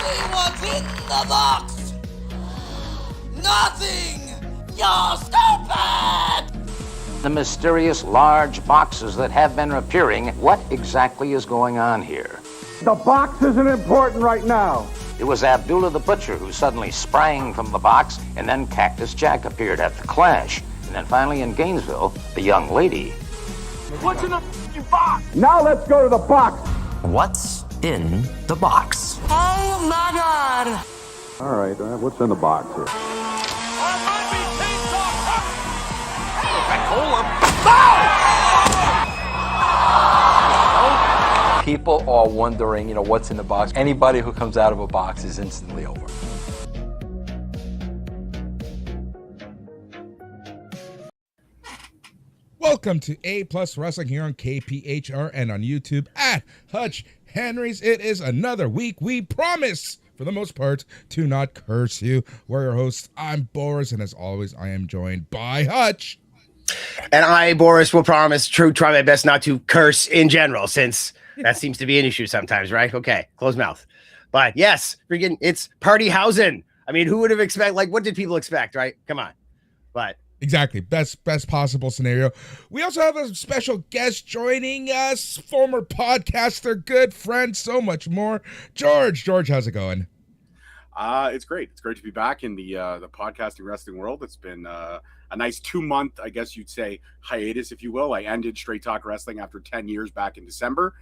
see what's in the box! Nothing! You're stupid! The mysterious large boxes that have been appearing. What exactly is going on here? The box isn't important right now. It was Abdullah the Butcher who suddenly sprang from the box, and then Cactus Jack appeared at the clash. And then finally in Gainesville, the young lady. What's in the box? Now let's go to the box. What's in the box? Oh my god! All right, what's in the box here? People are wondering, what's in the box. Anybody who comes out of a box is instantly over. Welcome to A+ Wrestling here on KPHR and on YouTube at Hutch Henry's. It is another week. We promise, for the most part, to not curse you. We're your hosts. I'm Boris, and as always, I am joined by Hutch. And I, Boris, will try my best not to curse in general, since that seems to be an issue sometimes, right? Okay, close mouth. But yes, freaking, it's Partyhausen. I mean, who would have expected? Like, what did people expect, right? Come on. But exactly, best possible scenario. We also have a special guest joining us, former podcaster, good friend, so much more. George, how's it going? It's great. It's great to be back in the podcasting wrestling world. It's been a nice 2-month, I guess you'd say, hiatus, if you will. I ended Straight Talk Wrestling after 10 years back in December.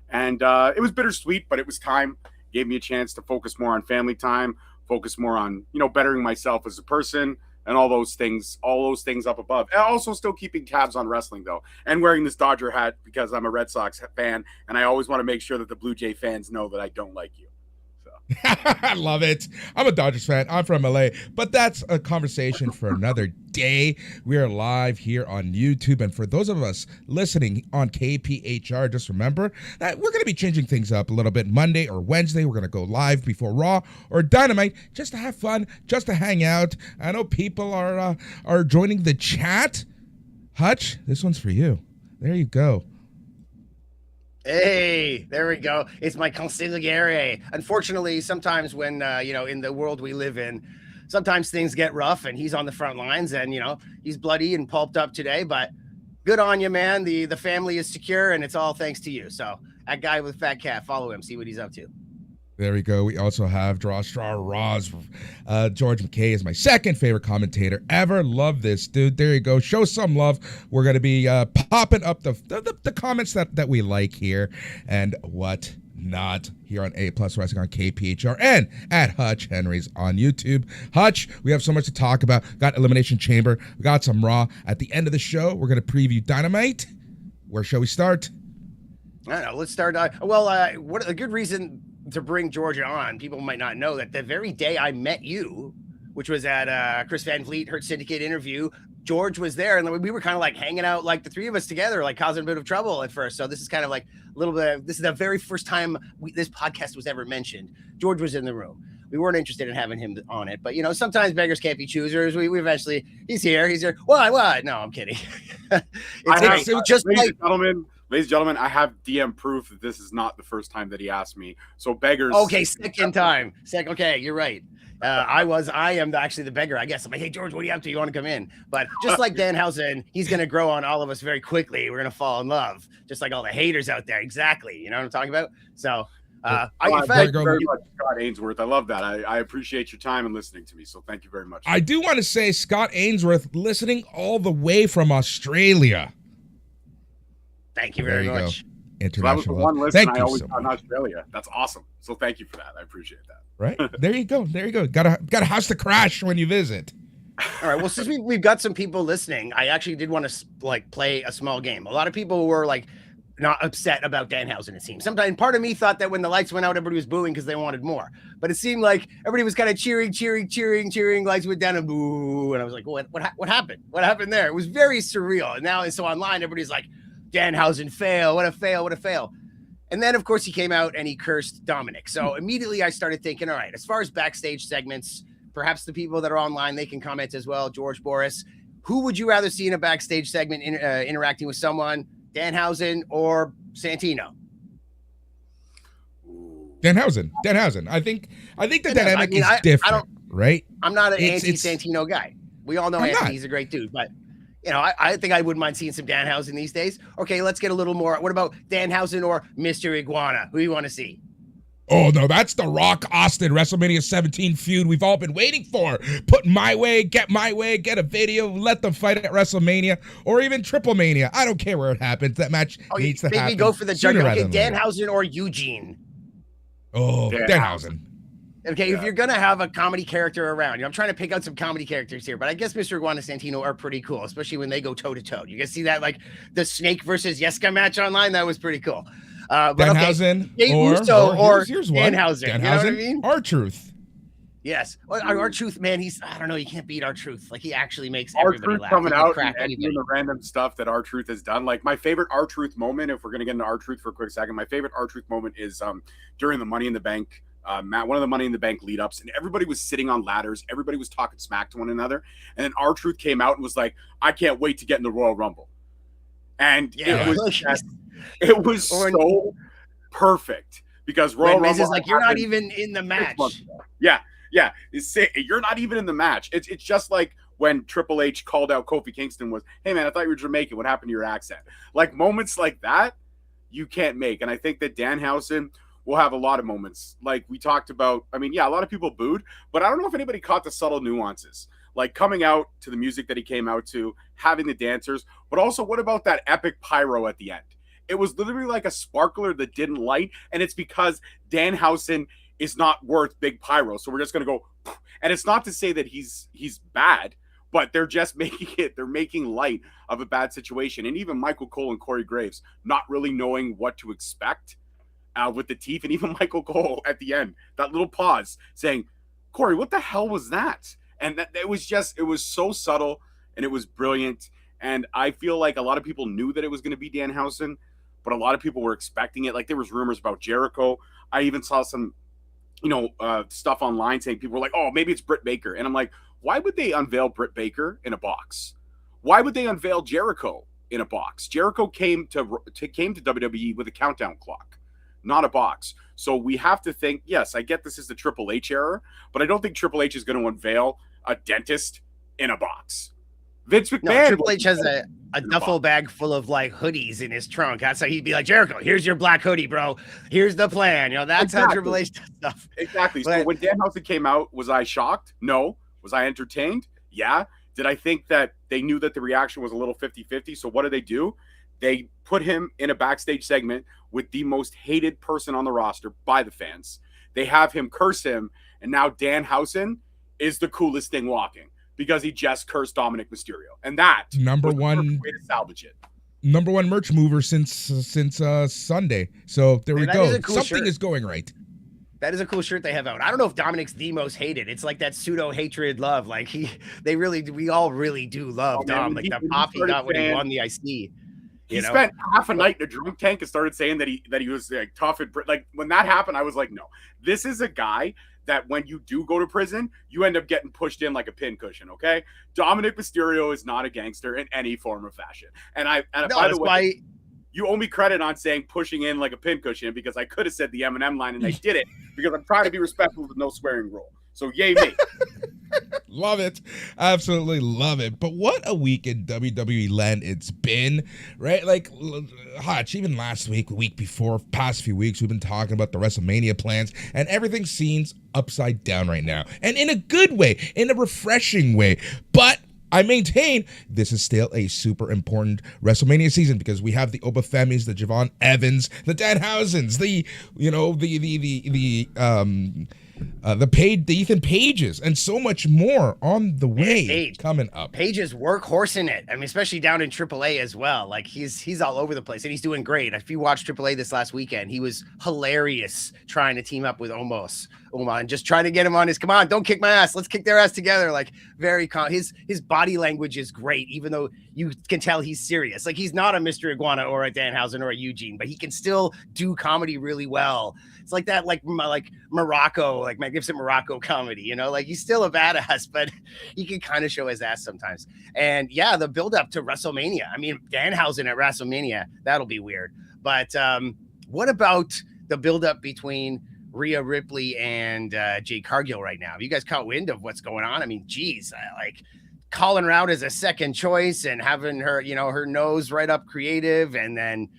And it was bittersweet, but it was time. Gave me a chance to focus more on family time, focus more on, bettering myself as a person and all those things up above. And also still keeping tabs on wrestling, though, and wearing this Dodger hat because I'm a Red Sox fan, and I always want to make sure that the Blue Jay fans know that I don't like you. I love it. I'm a Dodgers fan. I'm from LA, but that's a conversation for another day. We are live here on YouTube, and for those of us listening on KPHR, just remember that we're going to be changing things up a little bit. Monday or Wednesday, we're going to go live before Raw or Dynamite, just to have fun, just to hang out. I know people are joining the chat. Hutch, this one's for you. There you go. hey, there we go. It's my consigliere. Unfortunately, sometimes when, in the world we live in, sometimes things get rough and he's on the front lines and, he's bloody and pulped up today, but good on you, man. The family is secure and it's all thanks to you. So that guy with fat cat, follow him, see what he's up to. There we go. We also have Draw Straw Raws. George Mackay is my second favorite commentator ever. Love this dude. There you go. Show some love. We're going to be popping up the comments that we like here and what not here on A+ Wrestling on KPHR and at Hutch Henry's on YouTube. Hutch, we have so much to talk about. Got Elimination Chamber. We got some Raw. At the end of the show, we're going to preview Dynamite. Where shall we start? I don't know. Let's start. What a good reason to bring Georgia on. People might not know that the very day I met you, which was at Chris Van Vliet Hurt Syndicate interview, George was there, and we were kind of like hanging out, like the three of us together, like causing a bit of trouble at first. So this is kind of like a little bit. This is the very first time this podcast was ever mentioned. George was in the room. We weren't interested in having him on it, but sometimes beggars can't be choosers. We eventually he's here. What? No, I'm kidding. Ladies and gentlemen, I have DM proof that this is not the first time that he asked me. So beggars. Okay, second time. Okay, you're right. I am actually the beggar, I guess. I'm like, hey, George, what are you up to? You want to come in? But just like Danhausen, he's going to grow on all of us very quickly. We're going to fall in love, just like all the haters out there. Exactly. You know what I'm talking about? So, thank you very much, Scott Ainsworth. I love that. I appreciate your time and listening to me. So thank you very much. I do want to say Scott Ainsworth listening all the way from Australia. Thank you very much. International. So that was the one listen I always got in Australia. That's awesome. So thank you for that. I appreciate that. Right. There you go. Got a house to crash when you visit. All right. Well, since we've got some people listening, I actually did want to play a small game. A lot of people were not upset about Danhausen, it seems. Sometimes part of me thought that when the lights went out, everybody was booing because they wanted more. But it seemed like everybody was kind of cheering. Lights went down and boo. And I was like, what happened? What happened there? It was very surreal. And now, so online, everybody's like, Danhausen fail. What a fail. And then, of course, he came out and he cursed Dominic. So immediately I started thinking, all right, as far as backstage segments, perhaps the people that are online, they can comment as well. George, Boris, who would you rather see in a backstage segment interacting with someone, Danhausen or Santino? Danhausen. I think the dynamic is different, right? I'm not an anti-Santino guy. We all know Anthony's a great dude, but I think I wouldn't mind seeing some Danhausen these days. Okay, let's get a little more. What about Danhausen or Mr. Iguana? Who do you want to see? Oh, no, that's the Rock Austin WrestleMania 17 feud we've all been waiting for. Put my way, get a video, let them fight at WrestleMania or even Triple Mania. I don't care where it happens. That match needs to happen. Maybe go for the juggernaut. Okay, Danhausen or Eugene. Oh, Danhausen. Okay, if you're going to have a comedy character around, I'm trying to pick out some comedy characters here, but I guess Mr. Iguana Santino are pretty cool, especially when they go toe-to-toe. You guys see that, like, the Snake versus Yeska match online? That was pretty cool. But Danhausen or here's one. Danhausen. You know what I mean? R-Truth. Yes. Well, R-Truth, man, I don't know, you can't beat R-Truth. Like, he actually makes everybody laugh. Coming out and doing the random stuff that R-Truth has done. Like, my favorite R-Truth moment, if we're going to get into R-Truth for a quick second, my favorite R-Truth moment is during the Money in the Bank one of the Money in the Bank lead ups, and everybody was sitting on ladders. Everybody was talking smack to one another. And then R-Truth came out and was like, I can't wait to get in the Royal Rumble. And it was so perfect because Royal Rumble is like, you're not even in the match. Yeah. You're not even in the match. It's just like when Triple H called out Kofi Kingston was, hey, man, I thought you were Jamaican. What happened to your accent? Like, moments like that, you can't make. And I think that Danhausen will have a lot of moments. Like we talked about, a lot of people booed, but I don't know if anybody caught the subtle nuances. Like coming out to the music that he came out to, having the dancers, but also what about that epic pyro at the end? It was literally like a sparkler that didn't light, and it's because Danhausen is not worth big pyro, so we're just going to go, and it's not to say that he's bad, but they're just they're making light of a bad situation. And even Michael Cole and Corey Graves not really knowing what to expect with the teeth, and even Michael Cole at the end, that little pause saying, Corey, what the hell was that? And it was so subtle, and it was brilliant. And I feel like a lot of people knew that it was going to be Danhausen, but a lot of people were expecting it. Like there was rumors about Jericho. I even saw some, stuff online saying people were like, oh, maybe it's Britt Baker. And I'm like, why would they unveil Britt Baker in a box? Why would they unveil Jericho in a box? Jericho came to WWE with a countdown clock, not a box. So we have to think, yes, I get this is the Triple H era, but I don't think Triple H is going to unveil a dentist in a box. Vince McMahon. No, Triple H has a duffel bag full of like hoodies in his trunk. That's how he'd be like, Jericho, here's your black hoodie, bro. Here's the plan. That's how Triple H does stuff. Exactly. So when Danhausen came out, was I shocked? No. Was I entertained? Yeah. Did I think that they knew that the reaction was a little 50-50? So what do? They put him in a backstage segment with the most hated person on the roster by the fans. They have him curse him, and now Danhausen is the coolest thing walking because he just cursed Dominic Mysterio. And that number was the one perfect way to salvage it. Number one merch mover since Sunday. So there we go. Something is going right. That is a cool shirt they have out. I don't know if Dominic's the most hated. It's like that pseudo hatred love. Like we all really do love Dom. Like the pop he got when he won the IC. He spent half a night in a drunk tank and started saying that he was like tough and like when that happened, I was like, no, this is a guy that when you do go to prison, you end up getting pushed in like a pincushion. Okay, Dominic Mysterio is not a gangster in any form or fashion. And by the way, you owe me credit on saying pushing in like a pincushion because I could have said the Eminem line and I did it because I'm trying to be respectful with no swearing rule. So yay me. Love it. Absolutely love it. But what a week in WWE land it's been, right? Like, Hutch, even last week, the week before, past few weeks, we've been talking about the WrestleMania plans, and everything seems upside down right now. And in a good way, in a refreshing way. But I maintain this is still a super important WrestleMania season because we have the Obafamis, the Javon Evans, the Danhausens, the Ethan Pages, and so much more on the way coming up. Page is workhorsing it. I mean, especially down in AAA as well. Like he's all over the place and he's doing great. If you watched AAA this last weekend, he was hilarious trying to team up with Oma and just trying to get him on his, come on, don't kick my ass. Let's kick their ass together. Like very calm. His body language is great, even though you can tell he's serious. Like he's not a Mr. Iguana or a Danhausen or a Eugene, but he can still do comedy really well. It's like that, like Morocco, like Magnificent Morocco comedy, like he's still a badass, but he can kind of show his ass sometimes. And yeah, the build up to WrestleMania. I mean, Danhausen at WrestleMania, that'll be weird. But what about the build up between Rhea Ripley and Jade Cargill right now. Have you guys caught wind of what's going on? I mean, geez, like calling her out as a second choice and having her, her nose right up creative. And then,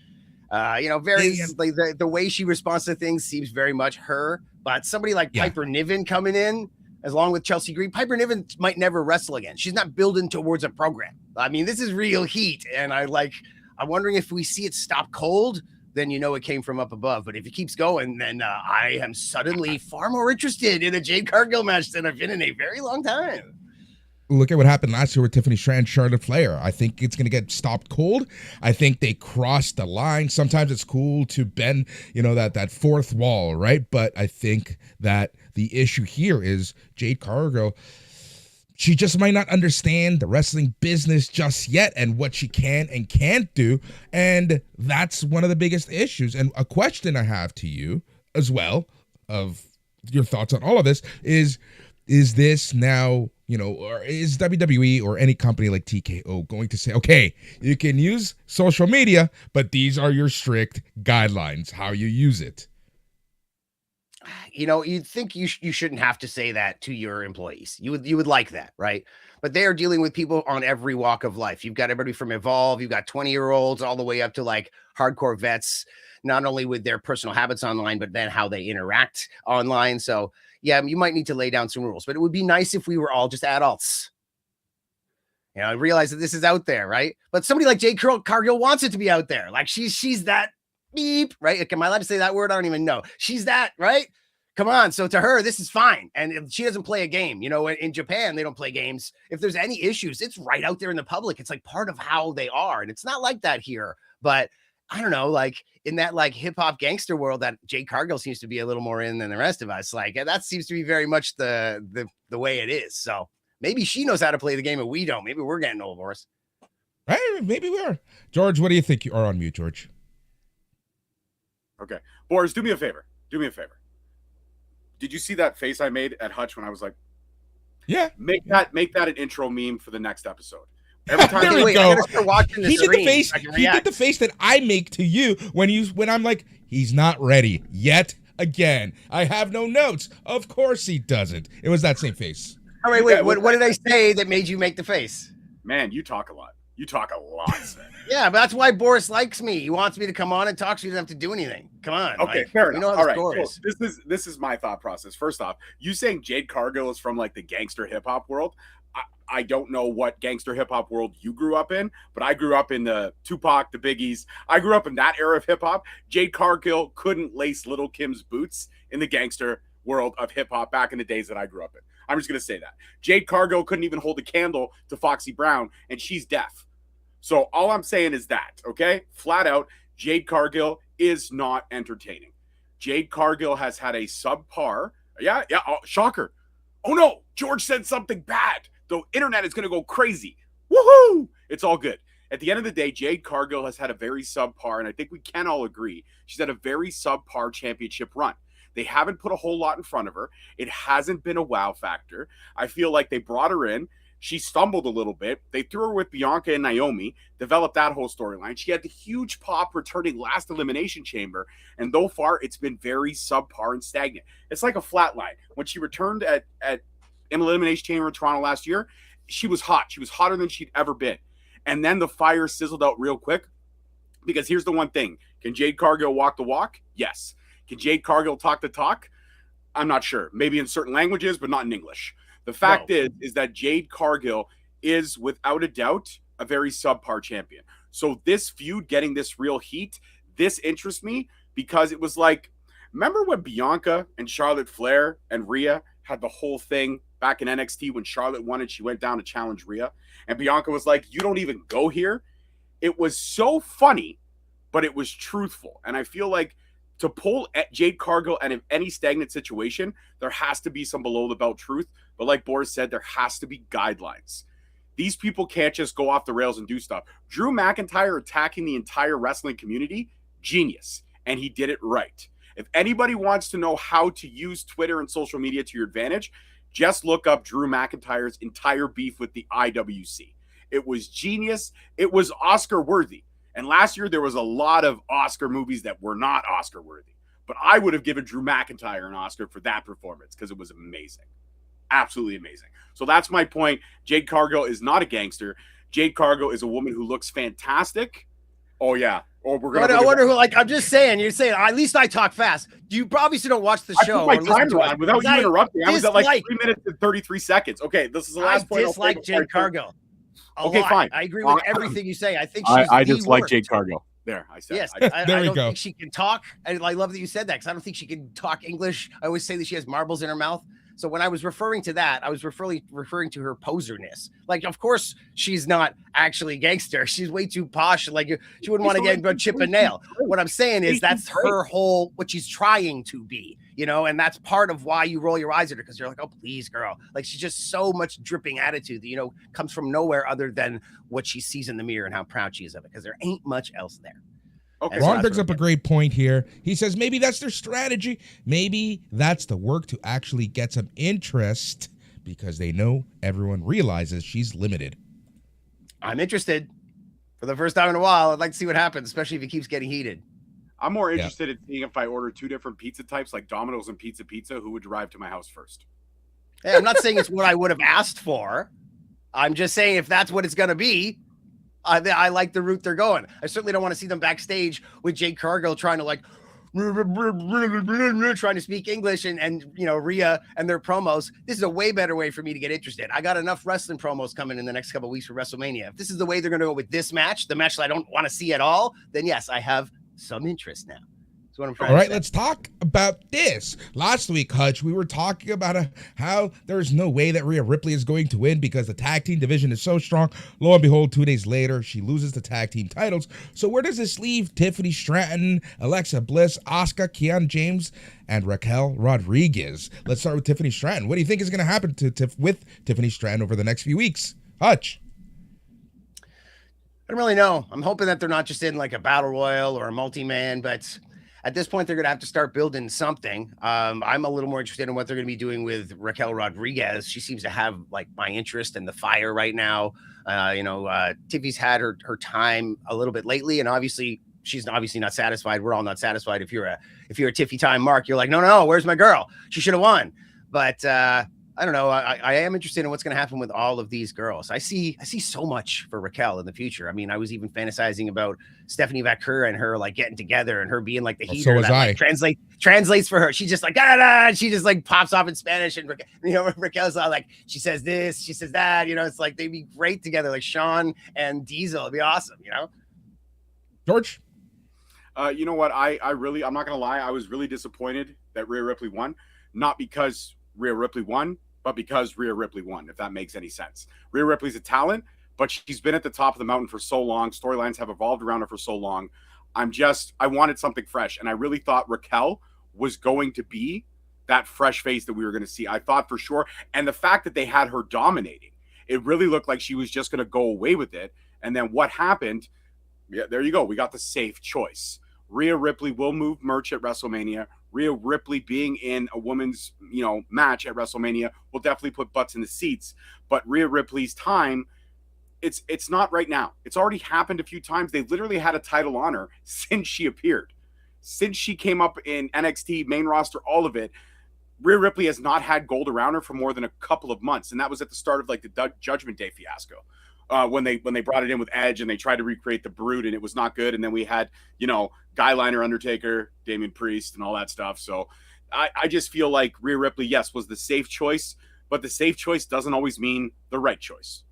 very like the way she responds to things seems very much her. But somebody like Piper Niven coming in, along with Chelsea Green, Piper Niven might never wrestle again. She's not building towards a program. I mean, this is real heat. And I'm wondering if we see it stop cold, then it came from up above. But if it keeps going, then I am suddenly far more interested in a Jade Cargill match than I've been in a very long time. Look at what happened last year with Tiffany Stratton, Charlotte Flair. I think it's going to get stopped cold. I think they crossed the line. Sometimes it's cool to bend, that fourth wall, right? But I think that the issue here is Jade Cargill, she just might not understand the wrestling business just yet and what she can and can't do. And that's one of the biggest issues. And a question I have to you as well, of your thoughts on all of this, is this now, or is WWE or any company like TKO going to say, okay, you can use social media, but these are your strict guidelines, how you use it? You'd think you shouldn't have to say that to your employees. You would like that, right? But they are dealing with people on every walk of life. You've got everybody from Evolve, you've got 20-year-olds all the way up to like hardcore vets, not only with their personal habits online, but then how they interact online. So yeah, you might need to lay down some rules, but it would be nice if we were all just adults. I realize that this is out there, right? But somebody like Jade Cargill wants it to be out there. Like she's that beep, right? Am I allowed to say that word? I don't even know. She's that, right? Come on. So to her, this is fine. And if she doesn't play a game, in Japan, they don't play games. If there's any issues, it's right out there in the public. It's like part of how they are. And it's not like that here, but I don't know, like in that like hip hop gangster world that Jade Cargill seems to be a little more in than the rest of us. Like that seems to be very much the way it is. So maybe she knows how to play the game and we don't. Maybe we're getting old, Boris. Right? Maybe we are. George, what do you think? You are on mute, George. Okay. Boris, do me a favor. Did you see that face I made at Hutch when I was like, yeah, make that an intro meme for the next episode? Every time there we go. He did the face. He did the face that I make to you when I'm like, he's not ready yet again. I have no notes. Of course he doesn't. It was that same face. All right, wait. What did I say that made you make the face? Man, you talk a lot. Sir. Yeah, but that's why Boris likes me. He wants me to come on and talk so he doesn't have to do anything. Come on. Okay, fair enough. All right, cool. Is. This is my thought process. First off, you saying Jade Cargill is from like the gangster hip hop world. I don't know what gangster hip hop world you grew up in, but I grew up in the Tupac, the Biggies. I grew up in that era of hip hop. Jade Cargill couldn't lace Little Kim's boots in the gangster world of hip hop back in the days that I grew up in. I'm just going to say that. Jade Cargill couldn't even hold a candle to Foxy Brown, and she's deaf. So all I'm saying is that, okay? Flat out, Jade Cargill is not entertaining. Jade Cargill has had a subpar. Yeah. Oh, shocker. Oh, no. George said something bad. The internet is going to go crazy. Woohoo! It's all good. At the end of the day, Jade Cargill has had a very subpar, and I think we can all agree, she's had a very subpar championship run. They haven't put a whole lot in front of her. It hasn't been a wow factor. I feel like they brought her in. She stumbled a little bit. They threw her with Bianca and Naomi, developed that whole storyline. She had the huge pop returning last Elimination Chamber, and so far, it's been very subpar and stagnant. It's like a flat line. When she returned at Elimination Chamber in Toronto last year, she was hot. She was hotter than she'd ever been. And then the fire sizzled out real quick, because here's the one thing. Can Jade Cargill walk the walk? Yes. Can Jade Cargill talk the talk? I'm not sure. Maybe in certain languages, but not in English. The fact is that Jade Cargill is, without a doubt, a very subpar champion. So this feud getting this real heat, this interests me because it was like, remember when Bianca and Charlotte Flair and Rhea had the whole thing back in NXT when Charlotte won and she went down to challenge Rhea? And Bianca was like, you don't even go here. It was so funny, but it was truthful. And I feel like to pull at Jade Cargill and in any stagnant situation, there has to be some below the belt truth. But like Boris said, there has to be guidelines. These people can't just go off the rails and do stuff. Drew McIntyre attacking the entire wrestling community, genius. And he did it right. If anybody wants to know how to use Twitter and social media to your advantage, just look up Drew McIntyre's entire beef with the IWC. It was genius. It was Oscar worthy. And last year, there was a lot of Oscar movies that were not Oscar worthy. but I would have given Drew McIntyre an Oscar for that performance because it was amazing. Absolutely amazing. So that's my point. Jade Cargill is not a gangster. Jade Cargill is a woman who looks fantastic. Oh, yeah. Oh, we're gonna. I wonder who. Like, I'm just saying. You're saying at least I talk fast. You obviously don't watch the show. I put my timer on without you interrupting. I was at like 3 minutes and 33 seconds. Okay, this is the last point. I dislike Jade Cargill. Okay, fine. I agree with everything you say. I think she's I dislike Jade Cargill. There, I said. Yes, I don't think she can talk. I love that you said that because I don't think she can talk English. I always say that she has marbles in her mouth. So when I was referring to that, I was referring to her poserness. Like, of course, she's not actually gangster. She's way too posh. Like, she wouldn't want to get about Chip and Nail. What I'm saying is that's her whole, what she's trying to be, you know, and that's part of why you roll your eyes at her because you're like, oh, please, girl. Like, she's just so much dripping attitude that, you know, comes from nowhere other than what she sees in the mirror and how proud she is of it because there ain't much else there. Okay. Ron brings up a great point here. He says maybe that's their strategy. Maybe that's the work to actually get some interest because they know everyone realizes she's limited. I'm interested. For the first time in a while, I'd like to see what happens, especially if it keeps getting heated. I'm more interested in seeing if I order 2 different pizza types like Domino's and Pizza, who would drive to my house first. Hey, I'm not saying it's what I would have asked for. I'm just saying if that's what it's going to be, I like the route they're going. I certainly don't want to see them backstage with Jade Cargill trying to like trying to speak English and you know Rhea and their promos. This is a way better way for me to get interested. I got enough wrestling promos coming in the next couple of weeks for WrestleMania. If this is the way they're going to go with this match, the match that I don't want to see at all, then yes, I have some interest now. That's what I'm trying All right, to say. let's talk about this. Last week, Hutch, we were talking about how there's no way that Rhea Ripley is going to win because the tag team division is so strong. Lo and behold, 2 days later, she loses the tag team titles. So where does this leave Tiffany Stratton, Alexa Bliss, Asuka, Kiana James, and Raquel Rodriguez? Let's start with Tiffany Stratton. What do you think is going to happen with Tiffany Stratton over the next few weeks? Hutch? I don't really know. I'm hoping that they're not just in like a battle royal or a multi-man, but at this point, they're going to have to start building something. I'm a little more interested in what they're going to be doing with Raquel Rodriguez. She seems to have like my interest and the fire right now. Tiffy's had her time a little bit lately, and obviously she's obviously not satisfied. We're all not satisfied. If you're a Tiffy time mark, you're like, no, where's my girl? She should have won. But I don't know. I am interested in what's going to happen with all of these girls. I see so much for Raquel in the future. I mean, I was even fantasizing about Stephanie Vaquer and her like getting together and her being like the heater. So was I. Like, translates for her. She just like and she just like pops off in Spanish and Raquel's like she says this, she says that. You know, it's like they'd be great together, like Sean and Diesel. It'd be awesome. You know, George. You know what? I'm not gonna lie. I was really disappointed that Rhea Ripley won, not because Rhea Ripley won, but because Rhea Ripley won, if that makes any sense. Rhea Ripley's a talent, but she's been at the top of the mountain for so long. Storylines have evolved around her for so long. I wanted something fresh, and I really thought Raquel was going to be that fresh face that we were going to see. I thought for sure, and the fact that they had her dominating, it really looked like she was just going to go away with it. And then what happened? Yeah, there you go. We got the safe choice. Rhea Ripley will move merch at WrestleMania. Rhea Ripley being in a women's, match at WrestleMania will definitely put butts in the seats. But Rhea Ripley's time, it's not right now. It's already happened a few times. They literally had a title on her since she appeared. Since she came up in NXT, main roster, all of it, Rhea Ripley has not had gold around her for more than a couple of months. And that was at the start of like the Judgment Day fiasco. When they brought it in with Edge and they tried to recreate the Brood and it was not good. And then we had, Guyliner, Undertaker, Damian Priest and all that stuff. So I just feel like Rhea Ripley, yes, was the safe choice, but the safe choice doesn't always mean the right choice.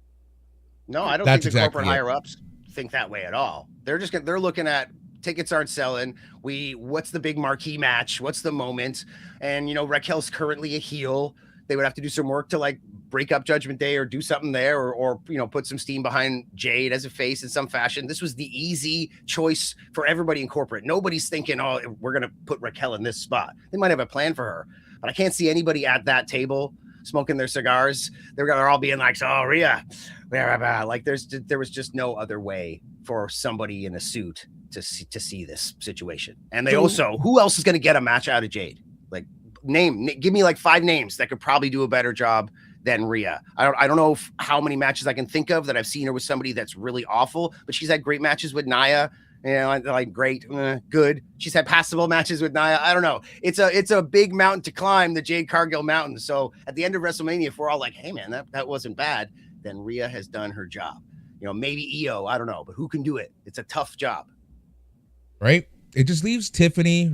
No, I don't think the corporate higher ups think that way at all. They're looking at tickets aren't selling. What's the big marquee match? What's the moment? And, Raquel's currently a heel. They would have to do some work to like break up Judgment Day or do something there or put some steam behind Jade as a face in some fashion. This was the easy choice for everybody in corporate. Nobody's thinking, oh, we're going to put Raquel in this spot. They might have a plan for her, but I can't see anybody at that table smoking their cigars. They're all being like, oh, Rhea, like there was just no other way for somebody in a suit to see this situation. And who else is going to get a match out of Jade? Like give me like 5 names that could probably do a better job than Rhea. I don't know how many matches I can think of that I've seen her with somebody that's really awful, but she's had great matches with Nia. You know, like great, good. She's had passable matches with Nia. I don't know. It's a big mountain to climb, the Jade Cargill mountain. So at the end of WrestleMania, if we're all like, hey man, that wasn't bad, then Rhea has done her job. You know, maybe Io, I don't know, but who can do it? It's a tough job. Right? It just leaves Tiffany,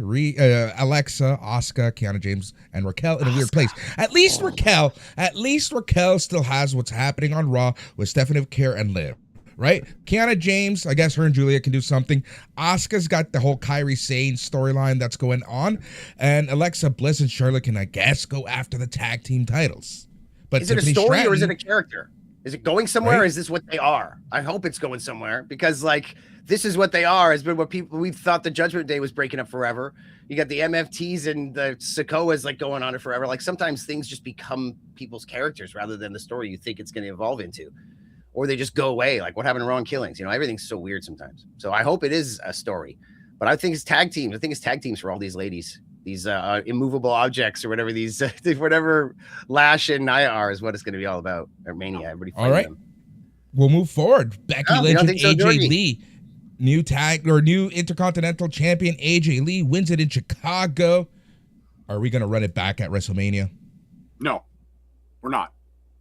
Alexa, Asuka, Kiana James, and Raquel in a weird place. At least Raquel still has what's happening on Raw with Stephanie McCare and Liv. Right? Kiana James, I guess her and Julia can do something. Asuka's got the whole Kairi Sane storyline that's going on. And Alexa Bliss and Charlotte can, I guess, go after the tag team titles. But is it Tiffany a story Stratton, or is it a character? Is it going somewhere right? Or is this what they are? I hope it's going somewhere because, like, this is what they are. Has been what we thought the Judgment Day was breaking up forever. You got the MFTs and the Sokoas like going on it forever. Like sometimes things just become people's characters rather than the story you think it's going to evolve into. Or they just go away, like what happened to Wrong Killings. You know, everything's so weird sometimes. So I hope it is a story. But I think it's tag teams. I think it's tag teams for all these ladies. These immovable objects or whatever these, whatever Lash and Nia are is what it's going to be all about. Or Mania. Everybody all right. Them. We'll move forward. Becky Lynch and so, AJ Lee. New Intercontinental Champion AJ Lee wins it in Chicago. Are we going to run it back at WrestleMania? No, we're not.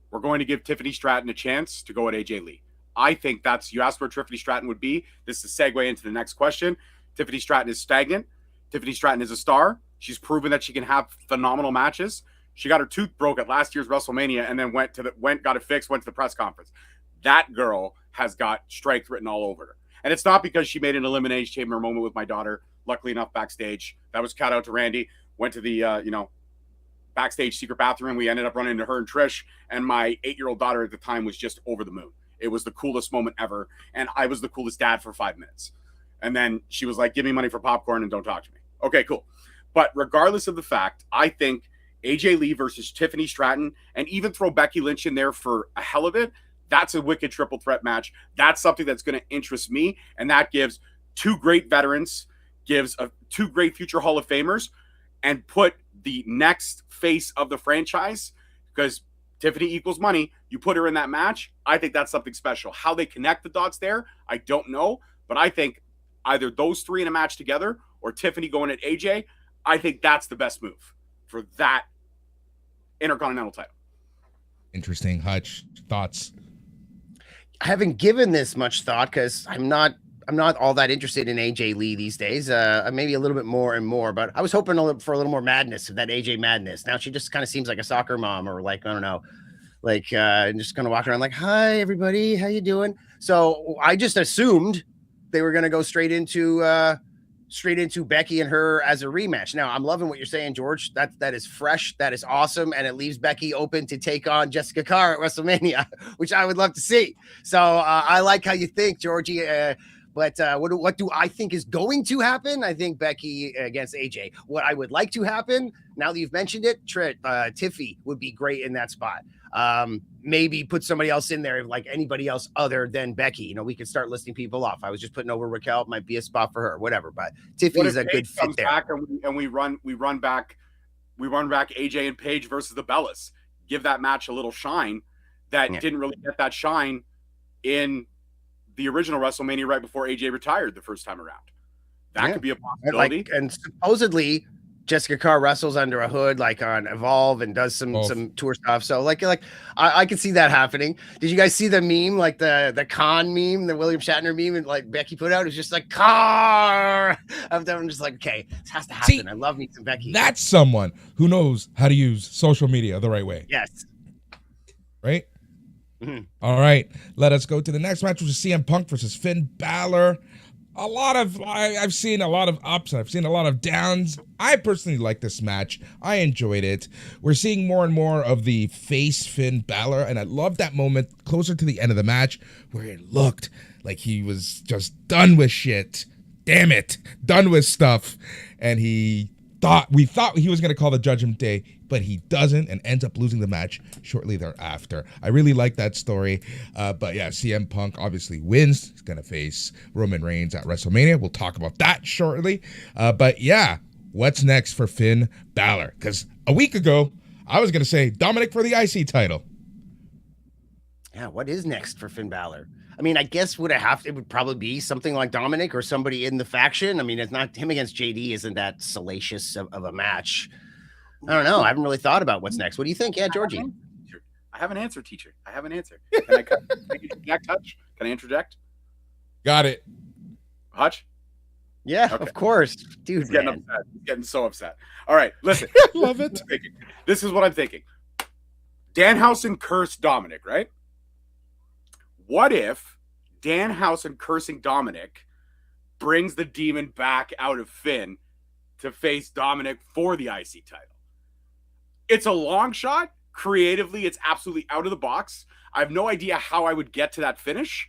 We're going to give Tiffany Stratton a chance to go at AJ Lee. I think you asked where Tiffany Stratton would be. This is a segue into the next question. Tiffany Stratton is stagnant. Tiffany Stratton is a star. She's proven that she can have phenomenal matches. She got her tooth broke at last year's WrestleMania and then got it fixed, went to the press conference. That girl has got strength written all over her. And it's not because she made an Elimination Chamber moment with my daughter, luckily enough, backstage. That was shout out to Randy. Went to the, backstage secret bathroom. We ended up running into her and Trish, and my 8-year-old daughter at the time was just over the moon. It was the coolest moment ever, and I was the coolest dad for 5 minutes. And then she was like, give me money for popcorn and don't talk to me. Okay, cool. But regardless of the fact, I think AJ Lee versus Tiffany Stratton, and even throw Becky Lynch in there for a hell of it, that's a wicked triple threat match. That's something that's going to interest me, and that gives two great veterans, gives two great future Hall of Famers, and put the next face of the franchise, because Tiffany equals money. You put her in that match. I think that's something special. How they connect the dots there, I don't know. But I think either those three in a match together or Tiffany going at AJ, I think that's the best move for that Intercontinental title. Interesting. Hutch, thoughts? I haven't given this much thought because I'm not all that interested in AJ Lee these days. Maybe a little bit more and more, but I was hoping for a little more madness of that AJ madness. Now she just kind of seems like a soccer mom, or like, I don't know, like just kind of walking around like, hi everybody, how you doing? So I just assumed they were going to go straight into Becky and her as a rematch. Now I'm loving what you're saying, George. That is fresh. That is awesome. And it leaves Becky open to take on Jessica Carr at WrestleMania, which I would love to see. So I like how you think, Georgie. But what do I think is going to happen? I think Becky against AJ. What I would like to happen, now that you've mentioned it, Tiffy would be great in that spot. Maybe put somebody else in there, like anybody else other than Becky. You know, we could start listing people off. I was just putting over Raquel. It might be a spot for her, whatever. But Tiffy is a good fit there. Back and we run back AJ and Paige versus the Bellas. Give that match a little shine that didn't really get that shine in the original WrestleMania right before AJ retired the first time around. That could be a possibility. And supposedly Jessica Carr wrestles under a hood, like on Evolve, and does some tour stuff. So like I could see that happening. Did you guys see the meme, like the Khan meme, the William Shatner meme, and like Becky put out? It's just like Carr. I'm just like, okay, this has to happen. See, I love me some Becky. That's someone who knows how to use social media the right way. Yes. Right. Mm-hmm. All right, let us go to the next match, which is CM Punk versus Finn Balor. I've seen a lot of ups, I've seen a lot of downs. I personally like this match. I enjoyed it. We're seeing more and more of the face Finn Balor, and I love that moment closer to the end of the match where it looked like he was just done with shit. Damn it, done with stuff. And we thought he was going to call the Judgment Day, but he doesn't, and ends up losing the match shortly thereafter. I really like that story. But yeah, CM Punk obviously wins. He's going to face Roman Reigns at WrestleMania. We'll talk about that shortly. But yeah, what's next for Finn Balor? Because a week ago, I was going to say Dominic for the IC title. Yeah, what is next for Finn Balor? I mean, I guess it would probably be something like Dominic or somebody in the faction. I mean, it's not him against JD isn't that salacious of a match. I don't know. I haven't really thought about what's next. What do you think? Yeah, Georgie. I have an answer, teacher. I have an answer. Can I interject, Hutch? Can I interject? Got it. Hutch? Yeah, Okay. of course. Dude, He's getting upset. He's getting so upset. All right, listen. Love it. This is what I'm thinking. Danhausen cursed Dominic, right? What if Danhausen cursing Dominic brings the demon back out of Finn to face Dominic for the IC title? It's a long shot. Creatively, it's absolutely out of the box. I have no idea how I would get to that finish,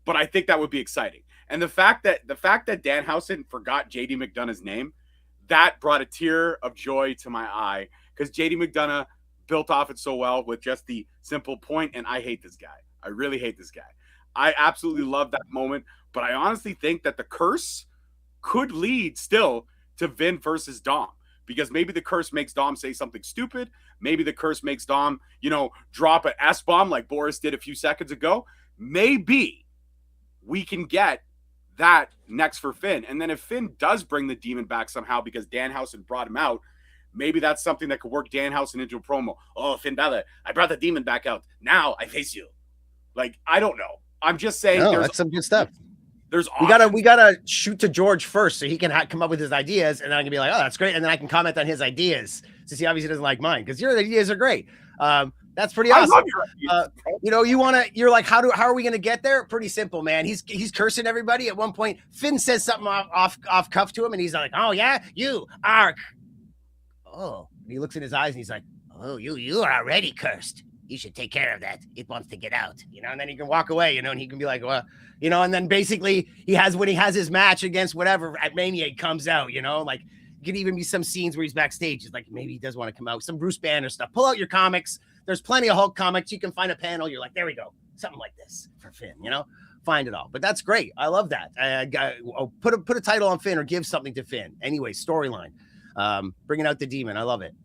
but I think that would be exciting. And the fact that Danhausen forgot JD McDonough's name, that brought a tear of joy to my eye, because JD McDonough built off it so well with just the simple point, and I hate this guy. I really hate this guy. I absolutely love that moment, but I honestly think that the curse could lead still to Vin versus Dom, because maybe the curse makes Dom say something stupid. Maybe the curse makes Dom, drop an S-bomb like Boris did a few seconds ago. Maybe we can get that next for Finn. And then if Finn does bring the demon back somehow because Danhausen brought him out, maybe that's something that could work Danhausen into a promo. Oh, Finn Balor, I brought the demon back out. Now I face you. Like, I don't know. I'm just saying. No, that's some good stuff. There's we gotta shoot to George first so he can come up with his ideas, and then I can be like, oh, that's great, and then I can comment on his ideas since he obviously doesn't like mine, because your ideas are great. That's pretty awesome. I love your ideas, you're like, how are we gonna get there? Pretty simple, man. He's cursing everybody. At one point, Finn says something off cuff to him, and he's like, oh yeah, you are. Oh, and he looks in his eyes and he's like, oh, you are already cursed. You should take care of that. It wants to get out, and then he can walk away, and he can be like, well, and then basically when he has his match against whatever at Mania, he comes out, like it could even be some scenes where he's backstage. It's like, maybe he does want to come out, some Bruce Banner stuff. Pull out your comics. There's plenty of Hulk comics. You can find a panel. You're like, there we go. Something like this for Finn, find it all. But that's great. I love that. Put a title on Finn or give something to Finn. Anyway, storyline. Bringing out the demon. I love it.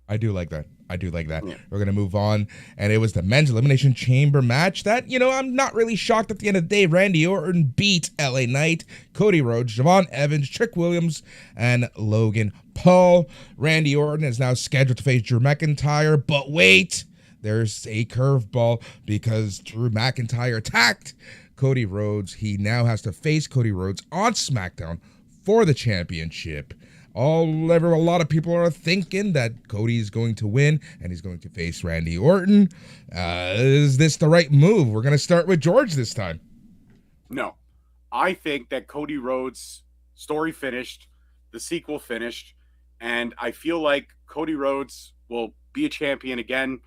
I do like that. Yeah. We're going to move on. And it was the men's elimination chamber match that, I'm not really shocked at the end of the day. Randy Orton beat LA Knight, Cody Rhodes, Javon Evans, Trick Williams, and Logan Paul. Randy Orton is now scheduled to face Drew McIntyre. But wait, there's a curveball because Drew McIntyre attacked Cody Rhodes. He now has to face Cody Rhodes on SmackDown for the championship. A lot of people are thinking that Cody's going to win and he's going to face Randy Orton. Is this the right move? We're going to start with George this time. No. I think that Cody Rhodes' story finished, the sequel finished, and I feel like Cody Rhodes will be a champion again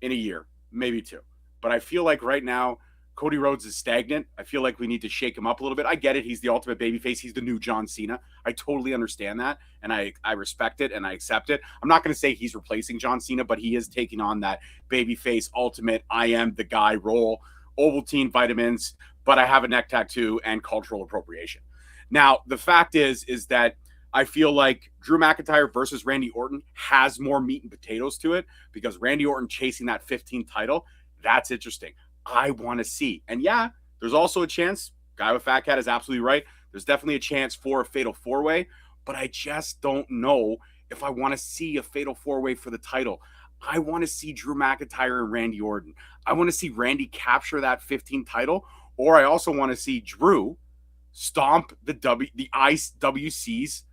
in a year, maybe two. But I feel like right now, Cody Rhodes is stagnant. I feel like we need to shake him up a little bit. I get it. He's the ultimate babyface. He's the new John Cena. I totally understand that, and I respect it, and I accept it. I'm not going to say he's replacing John Cena, but he is taking on that babyface ultimate, I am the guy role, Ovaltine vitamins, but I have a neck tattoo and cultural appropriation. Now, the fact is that I feel like Drew McIntyre versus Randy Orton has more meat and potatoes to it, because Randy Orton chasing that 15th title, that's interesting. I want to see. And yeah, there's also a chance, Guy with Fat Cat is absolutely right, there's definitely a chance for a fatal four-way, but I just don't know if I want to see a fatal four-way for the title. I want to see Drew McIntyre and Randy Orton. I want to see Randy capture that 15th title, or I also want to see Drew stomp the IWC's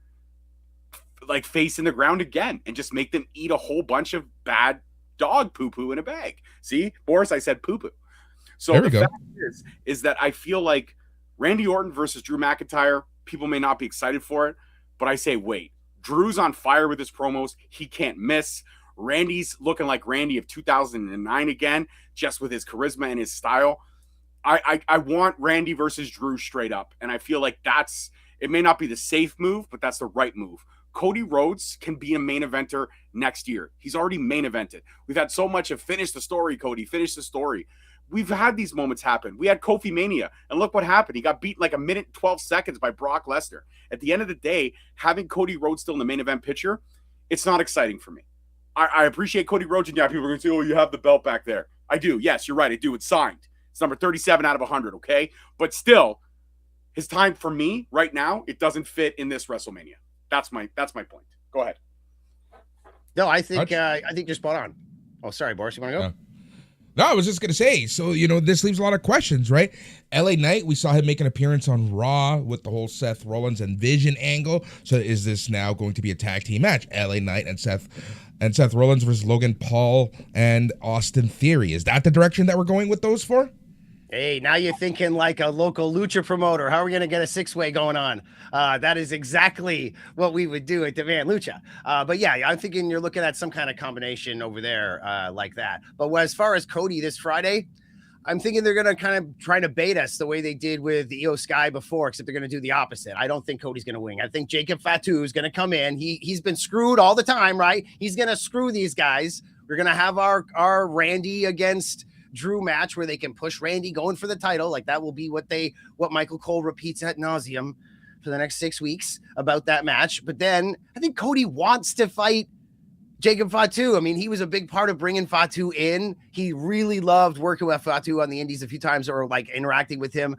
like face in the ground again and just make them eat a whole bunch of bad dog poo-poo in a bag. See, Boris, I said poo-poo. So the fact is that I feel like Randy Orton versus Drew McIntyre, people may not be excited for it, but I say, wait, Drew's on fire with his promos. He can't miss. Randy's looking like Randy of 2009 again, just with his charisma and his style. I want Randy versus Drew straight up. And I feel like it may not be the safe move, but that's the right move. Cody Rhodes can be a main eventer next year. He's already main evented. We've had so much of finish the story, Cody, finish the story. We've had these moments happen. We had Kofi Mania, and look what happened. He got beat like a minute, 12 seconds by Brock Lesnar. At the end of the day, having Cody Rhodes still in the main event picture, it's not exciting for me. I appreciate Cody Rhodes, and yeah, people are going to say, oh, you have the belt back there. I do. Yes, you're right. I do. It's signed. It's number 37 out of 100. Okay, but still, his time for me right now, it doesn't fit in this WrestleMania. That's my point. Go ahead. No, I think you're spot on. Oh, sorry, Boris. You want to go? No, I was just going to say, so, this leaves a lot of questions, right? LA Knight, we saw him make an appearance on Raw with the whole Seth Rollins and Vision angle. So is this now going to be a tag team match? LA Knight and Seth Rollins versus Logan Paul and Austin Theory. Is that the direction that we're going with those four? Hey, now you're thinking like a local lucha promoter. How are we going to get a six-way going on? That is exactly what we would do at Demand Lucha. But yeah, I'm thinking you're looking at some kind of combination over there like that. But as far as Cody this Friday, I'm thinking they're going to kind of try to bait us the way they did with Io Sky before, except they're going to do the opposite. I don't think Cody's going to win. I think Jacob Fatu is going to come in. He's been screwed all the time, right? He's going to screw these guys. We're going to have our Randy against Drew match where they can push Randy going for the title. Like that will be what Michael Cole repeats ad nauseum for the next 6 weeks about that match. But then I think Cody wants to fight Jacob Fatu. I mean, he was a big part of bringing Fatu in. He really loved working with Fatu on the indies a few times or like interacting with him.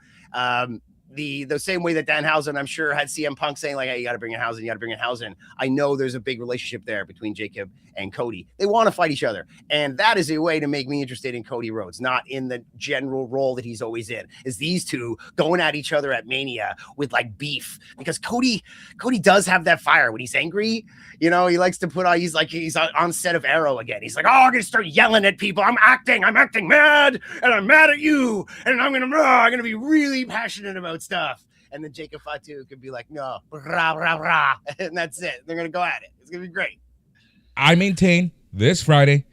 The same way that Danhausen, I'm sure, had CM Punk saying like, hey, you got to bring in Hausen. I know there's a big relationship there between Jacob and Cody. They want to fight each other. And that is a way to make me interested in Cody Rhodes, not in the general role that he's always in, is these two going at each other at Mania with like beef, because Cody does have that fire when he's angry. He likes to put on, he's on set of Arrow again. He's like, oh, I'm going to start yelling at people. I'm acting mad, and I'm mad at you. And I'm going to be really passionate about stuff. And then Jacob Fatu could be like, no, rah, rah, rah. And that's it. They're going to go at it. It's going to be great. I maintain this Friday,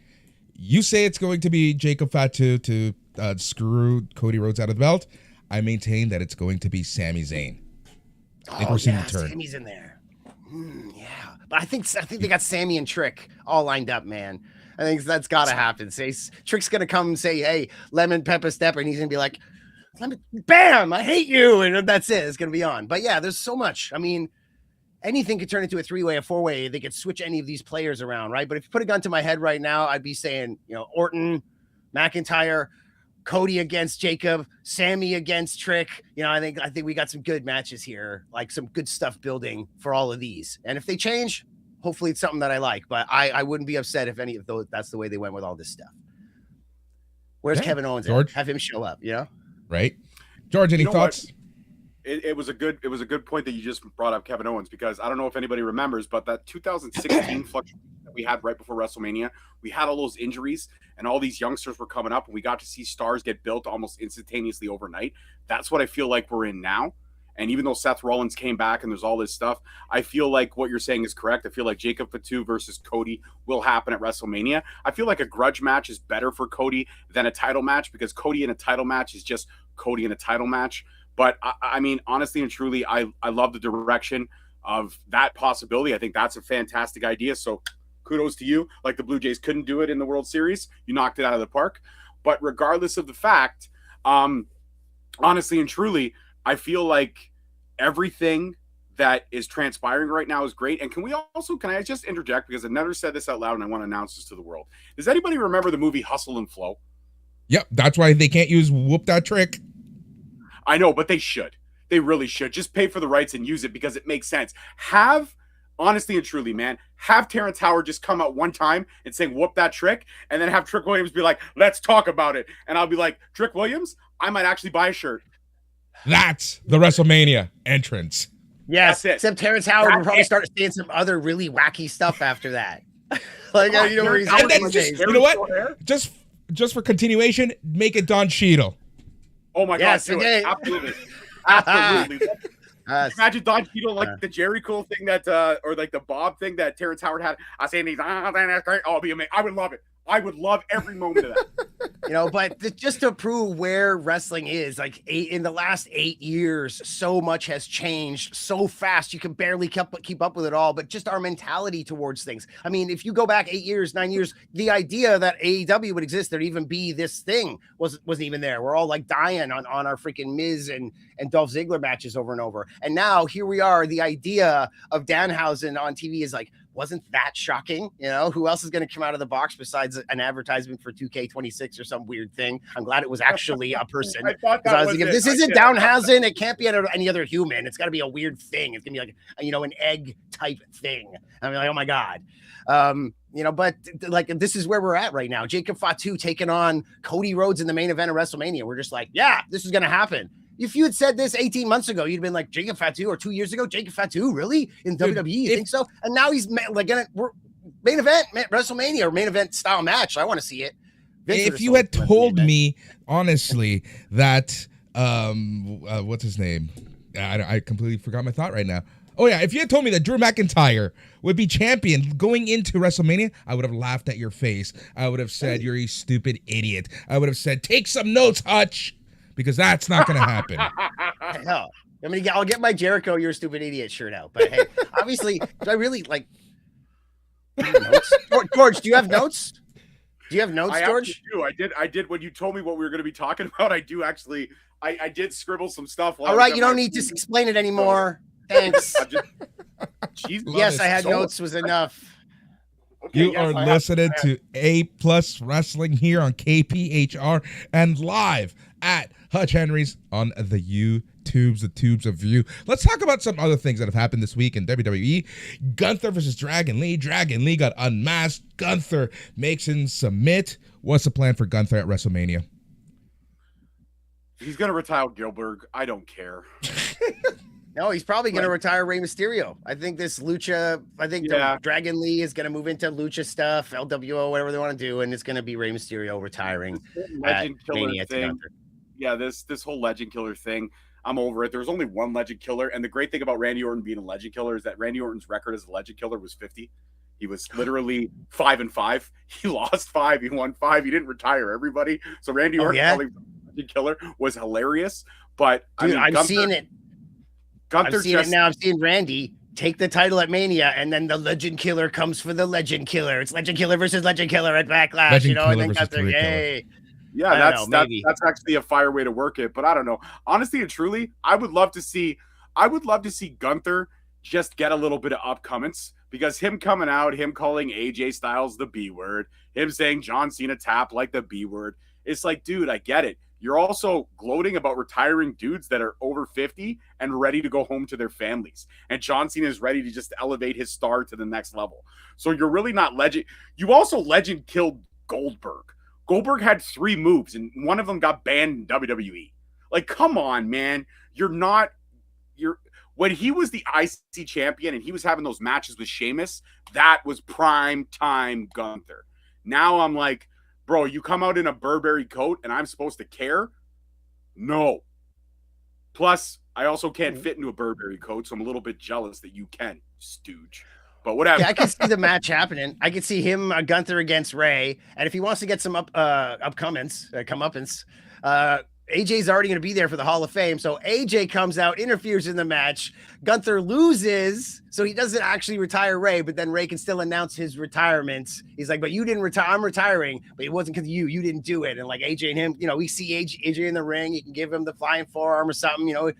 you say it's going to be Jacob Fatu to screw Cody Rhodes out of the belt. I maintain that it's going to be Sami Zayn. I think we're seeing the turn. Sammy's in there. Yeah. But I think they got Sammy and Trick all lined up, man. I think that's got to happen. Trick's going to come and say, hey, lemon pepper stepper. And he's going to be like, bam, I hate you. And that's it. It's going to be on. But yeah, there's so much. I mean, anything could turn into a three-way, a four-way. They could switch any of these players around, right? But if you put a gun to my head right now, I'd be saying, Orton, McIntyre, Cody against Jacob, Sammy against Trick. I think we got some good matches here, like some good stuff building for all of these. And if they change, hopefully it's something that I like. But I wouldn't be upset if any of those, that's the way they went with all this stuff. Where's Kevin Owens? George? Have him show up, Right. George, any thoughts? It was a good point that you just brought up, Kevin Owens, because I don't know if anybody remembers, but that 2016 fluctuation that we had right before WrestleMania, we had all those injuries and all these youngsters were coming up and we got to see stars get built almost instantaneously overnight. That's what I feel like we're in now. And even though Seth Rollins came back and there's all this stuff, I feel like what you're saying is correct. I feel like Jacob Fatu versus Cody will happen at WrestleMania. I feel like a grudge match is better for Cody than a title match, because Cody in a title match is just Cody in a title match. But I mean, honestly and truly, I love the direction of that possibility. I think that's a fantastic idea. So kudos to you. Like the Blue Jays couldn't do it in the World Series. You knocked it out of the park. But regardless of the fact, honestly and truly, I feel like everything that is transpiring right now is great. And can I just interject, because I've never said this out loud and I want to announce this to the world. Does anybody remember the movie Hustle and Flow? Yep. That's why they can't use Whoop That Trick. I know, but they should. They really should. Just pay for the rights and use it because it makes sense. Honestly and truly, man, have Terrence Howard just come out one time and say, whoop that trick, and then have Trick Williams be like, let's talk about it. And I'll be like, Trick Williams, I might actually buy a shirt. That's the WrestleMania entrance. Yes, except Terrence Howard will probably start saying some other really wacky stuff after that. You know what? Just for continuation, make it Don Cheadle. Oh my God! Absolutely. Imagine Don Cheadle like the Jerry Cool thing that, or like the Bob thing that Terrence Howard had. I say these. That's great. Oh, it'd be amazing. I would love it. I would love every moment of that. But just to prove where wrestling is, like in the last 8 years, so much has changed so fast. You can barely keep up with it all, but just our mentality towards things. I mean, if you go back 8 years, 9 years, the idea that AEW would exist, there'd even be this thing wasn't even there. We're all like dying on our freaking Miz and Dolph Ziggler matches over and over. And now here we are. The idea of Danhausen on TV is like, wasn't that shocking. You know, who else is going to come out of the box besides an advertisement for 2K26 or some weird thing? I'm glad it was actually a person. I thought I was like, if this isn't Danhausen, it can't be any other human. It's got to be a weird thing. It's gonna be like, you know, an egg type thing. I mean, like, oh my god. You know, but like this is where we're at right now. Jacob Fatu taking on Cody Rhodes in the main event of WrestleMania. We're just like, yeah, this is gonna happen. If you had said this 18 months ago, you'd been like, Jacob Fatu, or 2 years ago, Jacob Fatu, really? In WWE, you think so? And now he's like we're main event, WrestleMania, or main event style match. I want to see it. If you had told me, honestly, that, what's his name? I completely forgot my thought right now. Oh, yeah, if you had told me that Drew McIntyre would be champion going into WrestleMania, I would have laughed at your face. I would have said, you're a stupid idiot. I would have said, take some notes, Hutch, because that's not going to happen. Hell, I'll get my Jericho, you're a stupid idiot shirt out. But hey, obviously, do I really like notes? George, do you have notes? Do you have notes, George? I did. When you told me what we were going to be talking about, I do actually. I did scribble some stuff. All right, you don't need to explain it anymore. Thanks. Yes, I had notes was enough. Okay, you are listening to A+ Wrestling here on KPHR and live at Hutch Henry's on the YouTubes, the tubes of view. Let's talk about some other things that have happened this week in WWE. Gunther versus Dragon Lee. Dragon Lee got unmasked. Gunther makes him submit. What's the plan for Gunther at WrestleMania? He's going to retire Gilbert. I don't care. No, he's probably going to retire Rey Mysterio. I think Dragon Lee is going to move into Lucha stuff, LWO, whatever they want to do, and it's going to be Rey Mysterio retiring. Legend killer thing. Yeah, this whole legend killer thing, I'm over it. There's only one legend killer, and the great thing about Randy Orton being a legend killer is that Randy Orton's record as a legend killer was 50. He was literally 5-5. He lost 5. He won 5. He didn't retire everybody. So Randy Orton, probably legend killer, was hilarious. But dude, I'm seeing it. I'm seeing it now. I'm seeing Randy take the title at Mania, and then the Legend Killer comes for the Legend Killer. It's Legend Killer versus Legend Killer at Backlash, Legend and then Gunther, yay. Yeah, that's actually a fire way to work it, but I don't know. Honestly and truly, I would love to see Gunther just get a little bit of upcomings, because him coming out, him calling AJ Styles the B word, him saying John Cena tap like the B word. It's like, dude, I get it. You're also gloating about retiring dudes that are over 50 and ready to go home to their families. And John Cena is ready to just elevate his star to the next level. So you're really not legend. You also legend killed Goldberg. Goldberg had 3 moves, and one of them got banned in WWE. Like, come on, man. When he was the IC champion and he was having those matches with Sheamus, that was prime time Gunther. Now I'm like, bro, you come out in a Burberry coat and I'm supposed to care? No. Plus, I also can't fit into a Burberry coat, so I'm a little bit jealous that you can, stooge. But whatever. Yeah, I can see the match happening. I can see him, Gunther against Ray. And if he wants to get some comeuppance, AJ's already going to be there for the Hall of Fame. So AJ comes out, interferes in the match. Gunther loses, so he doesn't actually retire Ray, but then Ray can still announce his retirement. He's like, but you didn't retire. I'm retiring, but it wasn't because you didn't do it. And like AJ and him, you know, we see AJ in the ring. You can give him the flying forearm or something, you know,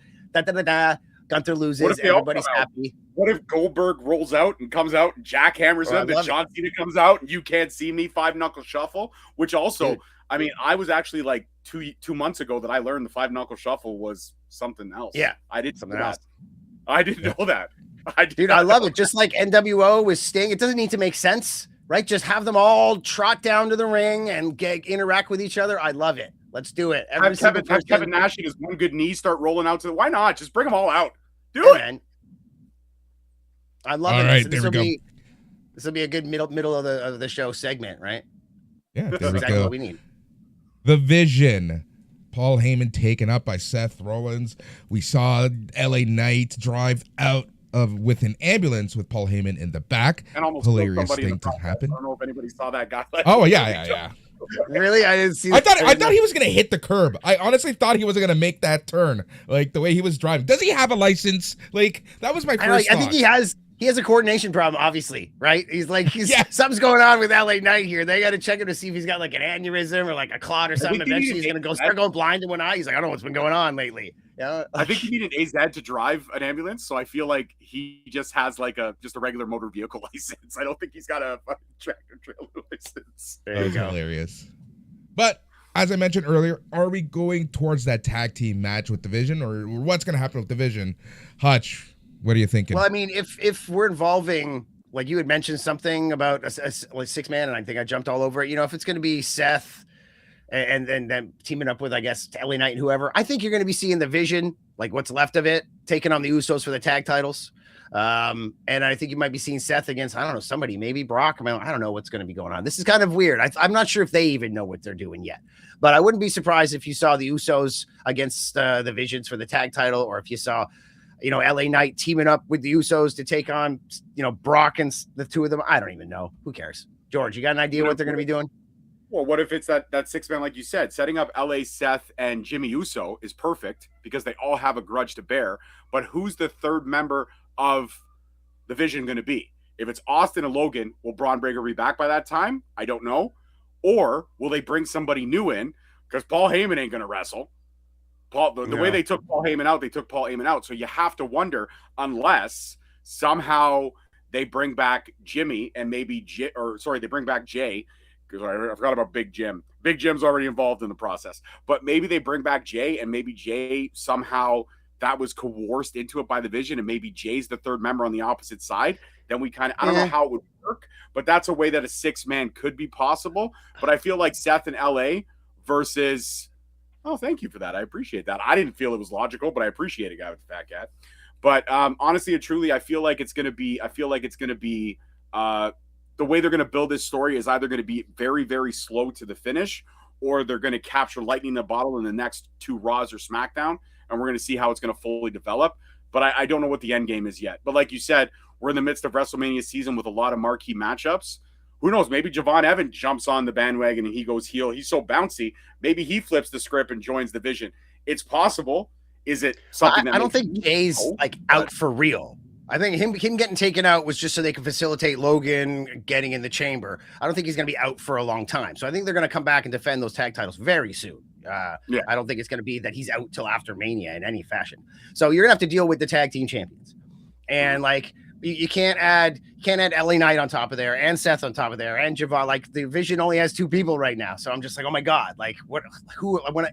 Gunther loses. Everybody's happy. What if Goldberg rolls out and comes out and jackhammers him, and John Cena comes out and you can't see me 5-knuckle shuffle, which also, dude. I mean, I was actually like two months ago that I learned the 5-knuckle shuffle was something else. Yeah. I didn't know that. I didn't know that. I love it. Just like NWO with Sting. It doesn't need to make sense, right? Just have them all trot down to the ring and interact with each other. I love it. Let's do it. Have Kevin Nash and his one good knee start rolling out why not? Just bring them all out. Do it. Man. I love it. Right, so this will be a good middle of the show segment, right? Yeah, that's exactly what we need. The Vision. Paul Heyman taken up by Seth Rollins. We saw LA Knight drive out with an ambulance with Paul Heyman in the back. And almost hilarious thing to happen. I don't know if anybody saw that guy. Oh yeah. Really? I didn't see. I thought he was gonna hit the curb. I honestly thought he wasn't gonna make that turn. Like the way he was driving. Does he have a license? Like that was my first thought. I think he has. he has a coordination problem, obviously, right? He's Yeah. something's going on with LA Knight here. They got to check him to see if he's got like an aneurysm or like a clot or something. Eventually, he's gonna start going blind in one eye. He's like, I don't know what's been going on lately. Yeah, I think you need an AZ to drive an ambulance, so I feel like he just has like just a regular motor vehicle license. I don't think he's got a tractor trailer license. There you go. Hilarious. But as I mentioned earlier, are we going towards that tag team match with Division, or what's going to happen with Division? Hutch, what are you thinking? Well, I mean, if we're involving, like you had mentioned something about a 6-man, and I think I jumped all over it. You know, if it's going to be Seth and then teaming up with, I guess, LA Knight and whoever, I think you're going to be seeing the Vision, like what's left of it, taking on the Usos for the tag titles. And I think you might be seeing Seth against, I don't know, somebody, maybe Brock. I mean, I don't know what's going to be going on. This is kind of weird. I'm not sure if they even know what they're doing yet, but I wouldn't be surprised if you saw the Usos against the Visions for the tag title, or if you saw, you know, LA Knight teaming up with the Usos to take on, you know, Brock and the two of them. I don't even know. Who cares? George, you got an idea what they're going to be doing? Well, what if it's that 6-man, like you said, setting up LA Seth and Jimmy Uso is perfect because they all have a grudge to bear. But who's the third member of the Vision going to be? If it's Austin and Logan, will Braun Breaker be back by that time? I don't know. Or will they bring somebody new in? Because Paul Heyman ain't going to wrestle. The way they took Paul Heyman out, they took Paul Heyman out. So you have to wonder, unless somehow they bring back Jimmy and maybe they bring back Jay, because I forgot about Big Jim. Big Jim's already involved in the process. But maybe they bring back Jay, and maybe Jay somehow that was coerced into it by the Vision, and maybe Jay's the third member on the opposite side. Then we kind of, I don't know how it would work, but that's a way that a 6-man could be possible. But I feel like Seth and LA versus, oh, thank you for that. I appreciate that. I didn't feel it was logical, but I appreciate it, guy with the fat cat. But honestly and truly, I feel like it's going to be the way they're going to build this story is either going to be very, very slow to the finish, or they're going to capture lightning in the bottle in the next 2 Raws or SmackDown, and we're going to see how it's going to fully develop. But I don't know what the end game is yet. But like you said, we're in the midst of WrestleMania season with a lot of marquee matchups. Who knows? Maybe Javon Evans jumps on the bandwagon and he goes heel. He's so bouncy. Maybe he flips the script and joins the Vision. It's possible. Is it something that I don't think Jay's out for real. I think him getting taken out was just so they can facilitate Logan getting in the chamber. I don't think he's going to be out for a long time. So I think they're going to come back and defend those tag titles very soon. I don't think it's going to be that he's out till after Mania in any fashion. So you're going to have to deal with the tag team champions. And like, you can't add LA Knight on top of there and Seth on top of there and Javon. Like, the Vision only has 2 people right now. So I'm just like, oh my God, like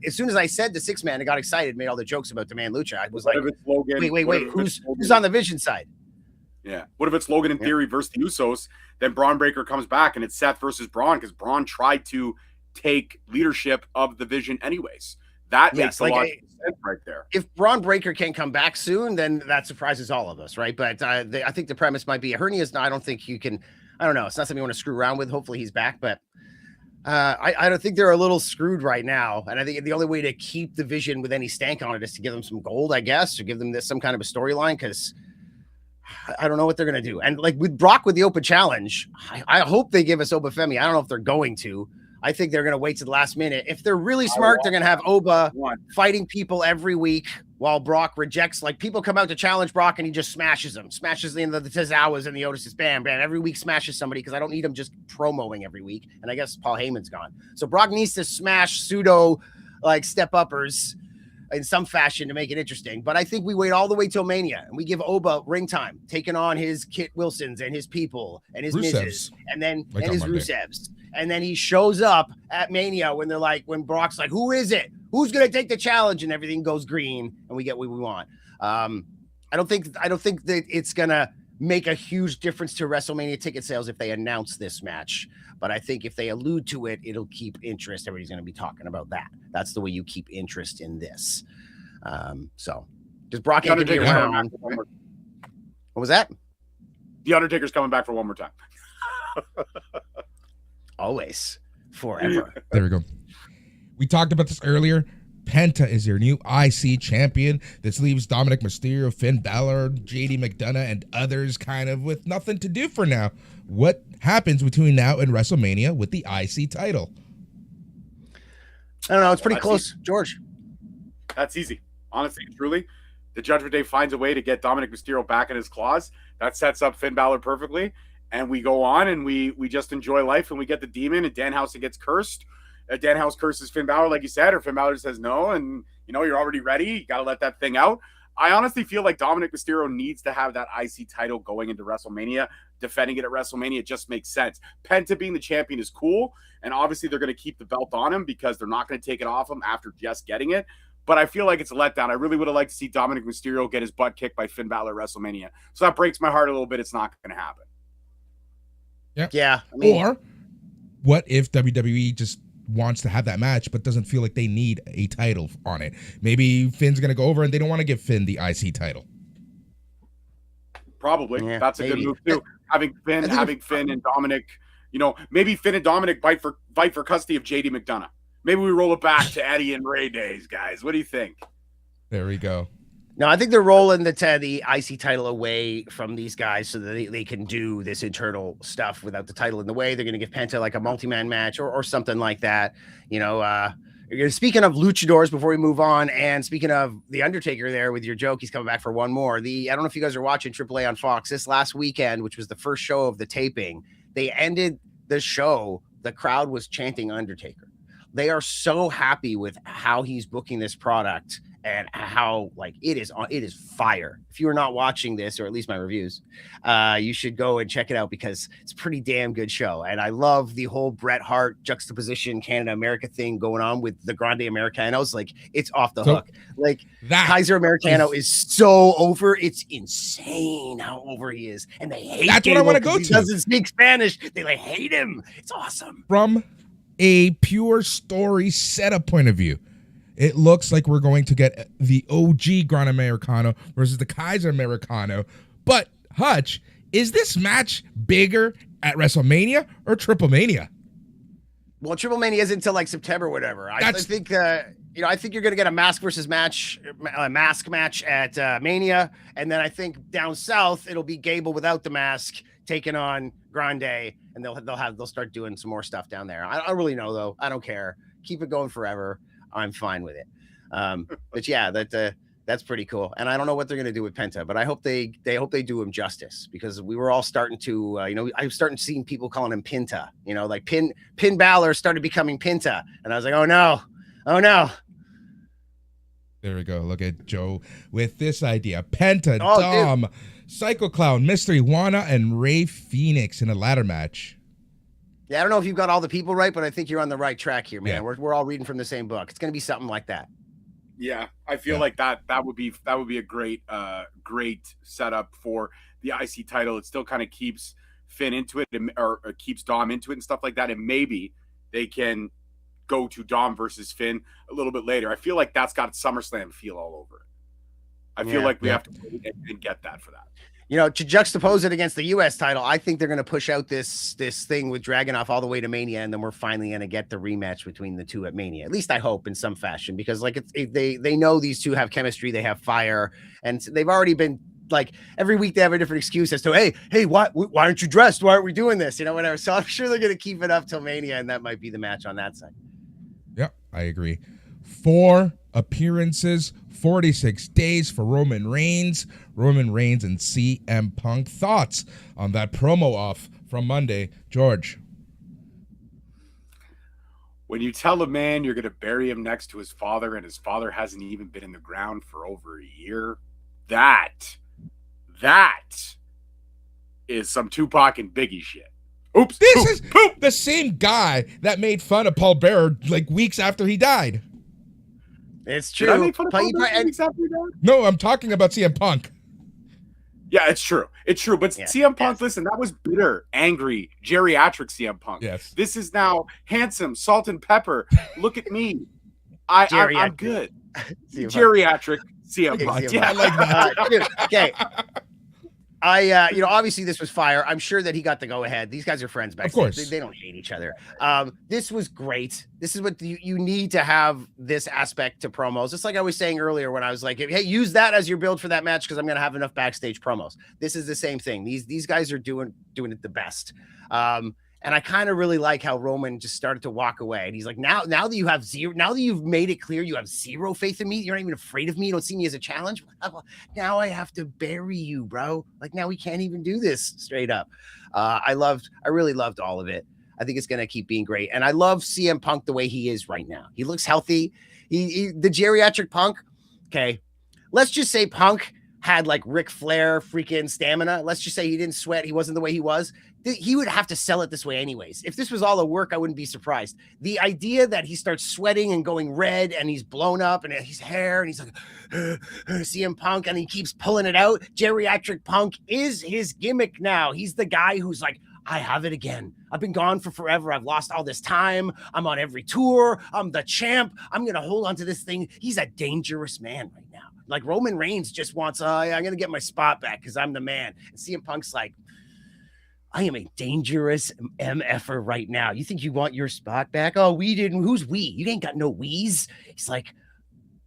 as soon as I said the 6-man, I got excited, made all the jokes about Demand Lucha. I was like, wait, who's on the Vision side? Yeah. What if it's Logan in theory versus the Usos? Then Braun Breaker comes back and it's Seth versus Braun, because Braun tried to take leadership of the Vision anyways. That makes a lot of sense right there. If Braun Breaker can't come back soon, then that surprises all of us, right? But I think the premise might be a hernia's. I don't think you can. I don't know. It's not something you want to screw around with. Hopefully he's back, but I don't think they're a little screwed right now. And I think the only way to keep the Vision with any stank on it is to give them some gold, I guess, or give them some kind of a storyline, because I don't know what they're going to do. And like with Brock with the open challenge, I hope they give us Oba Femi. I don't know if they're going to. I think they're going to wait to the last minute. If they're really smart, they're going to have Oba fighting people every week while Brock rejects. Like, people come out to challenge Brock and he just smashes them, smashes the Tozawas and the Otises. Bam, bam. Every week smashes somebody, because I don't need him just promoing every week. And I guess Paul Heyman's gone. So Brock needs to smash pseudo like step uppers in some fashion to make it interesting. But I think we wait all the way till Mania and we give Oba ring time, taking on his Kit Wilsons and his people and his Mizes and then his Rusevs. And then he shows up at Mania when Brock's like, who is it? Who's going to take the challenge? And everything goes green and we get what we want. I don't think that it's going to make a huge difference to WrestleMania ticket sales if they announce this match. But I think if they allude to it, it'll keep interest. Everybody's going to be talking about that. That's the way you keep interest in this. So does Brock ain't be around? What was that? The Undertaker's coming back for one more time. Always, forever. There we go. We talked about this earlier. Penta is your new IC champion. This leaves Dominic Mysterio, Finn Balor, JD McDonough, and others kind of with nothing to do for now. What happens between now and WrestleMania with the IC title? I don't know. It's pretty close, George. That's easy. Honestly, truly, the Judgment Day finds a way to get Dominic Mysterio back in his claws. That sets up Finn Balor perfectly. And we go on and we just enjoy life, and we get the demon, and Danhausen gets cursed. Danhausen curses Finn Balor, like you said, or Finn Balor says no, and you're already ready. You got to let that thing out. I honestly feel like Dominic Mysterio needs to have that IC title going into WrestleMania, defending it at WrestleMania. It just makes sense. Penta being the champion is cool, and obviously they're going to keep the belt on him because they're not going to take it off him after just getting it. But I feel like it's a letdown. I really would have liked to see Dominic Mysterio get his butt kicked by Finn Balor at WrestleMania. So that breaks my heart a little bit. It's not going to happen. Yeah. Or what if WWE just wants to have that match but doesn't feel like they need a title on it? Maybe Finn's going to go over and they don't want to give Finn the IC title. Probably. Yeah, that's a maybe. good move too. Having Finn and Dominic, maybe Finn and Dominic fight for custody of JD McDonough. Maybe we roll it back to Eddie and Ray days, guys. What do you think? There we go. No, I think they're rolling the IC title away from these guys so that they can do this internal stuff without the title in the way. They're going to give Penta like a multi-man match or something like that. Speaking of luchadors, before we move on, and speaking of The Undertaker there with your joke, he's coming back for one more. I don't know if you guys are watching AAA on Fox this last weekend, which was the first show of the taping. They ended the show. The crowd was chanting Undertaker. They are so happy with how he's booking this product and how it is fire. If you are not watching this, or at least my reviews, you should go and check it out because it's a pretty damn good show. And I love the whole Bret Hart juxtaposition Canada America thing going on with the Grande Americanos. It's off the hook. That Kaiser Americano is so over. It's insane how over he is, and they hate. That's Gable what I want to go to. He doesn't speak Spanish. They hate him. It's awesome. From a pure story setup point of view, it looks like we're going to get the OG Gran Americano versus the Kaiser Americano. But, Hutch, is this match bigger at WrestleMania or Triple Mania? Well, Triple Mania isn't until September or whatever. I think I think you're going to get a mask match at Mania. And then I think down south, it'll be Gable without the mask taking on Grande. And they'll start doing some more stuff down there. I don't really know, though. I don't care. Keep it going forever. I'm fine with it. But yeah, that's pretty cool. And I don't know what they're going to do with Penta, but I hope they do him justice, because we were all starting to, I was starting seeing people calling him Pinta, Pin Balor started becoming Pinta. And I was like, oh no. There we go. Look at Joe with this idea. Penta, Dom, Psycho Clown, Mystery Iguana, and Ray Phoenix in a ladder match. Yeah, I don't know if you've got all the people right, but I think you're on the right track here, man. Yeah. We're all reading from the same book. It's going to be something like that. Yeah, I feel like that would be a great setup for the IC title. It still kind of keeps Finn into it, or keeps Dom into it and stuff like that. And maybe they can go to Dom versus Finn a little bit later. I feel like that's got SummerSlam feel all over it. I feel like we have to wait and get that for that. To juxtapose it against the U.S. title, I think they're going to push out this thing with Dragunov all the way to Mania, and then we're finally going to get the rematch between the two at Mania. At least I hope, in some fashion, because they know these two have chemistry, they have fire, and they've already been every week they have a different excuse as to hey, why aren't you dressed? Why aren't we doing this? Whatever. So I'm sure they're going to keep it up till Mania, and that might be the match on that side. Yep, I agree. 4 appearances, 46 days for Roman Reigns and CM Punk. Thoughts on that promo off from Monday, George? When you tell a man you're going to bury him next to his father, and his father hasn't even been in the ground for over a year, that is some Tupac and Biggie shit. Oops. This is the same guy that made fun of Paul Bearer weeks after he died. It's true. Did I make fun of Paul Bearer weeks after he died? No, I'm talking about CM Punk. Yeah, it's true. It's true. But CM Punk, listen, that was bitter, angry, geriatric CM Punk. Yes. This is now handsome, salt and pepper. Look at me. I'm good. Geriatric CM Punk. Yeah, I like that. Okay. Obviously this was fire. I'm sure that he got the go ahead. These guys are friends back. Of course. They don't hate each other. This was great. This is what you need to have, this aspect to promos. Just like I was saying earlier when I was like, hey, use that as your build for that match, because I'm going to have enough backstage promos. This is the same thing. These guys are doing it the best. And I kind of really like how Roman just started to walk away. And he's like, now that you have zero, now that you've made it clear you have zero faith in me, you're not even afraid of me, you don't see me as a challenge. Now I have to bury you, bro. Like, now we can't even do this straight up. I really loved all of it. I think it's going to keep being great. And I love CM Punk the way he is right now. He looks healthy. The geriatric Punk. Okay. Let's just say Punk had like Ric Flair freaking stamina. Let's just say he didn't sweat. He wasn't the way he was. He would have to sell it this way anyways. If this was all a work, I wouldn't be surprised. The idea that he starts sweating and going red and he's blown up and his hair and he's like, CM Punk, and he keeps pulling it out. Geriatric Punk is his gimmick now. He's the guy who's like, I have it again. I've been gone for forever. I've lost all this time. I'm on every tour. I'm the champ. I'm going to hold on to this thing. He's a dangerous man right now. Like Roman Reigns just wants, I'm going to get my spot back because I'm the man. And CM Punk's like, I am a dangerous MFer right now. You think you want your spot back? Oh, we didn't. Who's we? You ain't got no we's. He's like,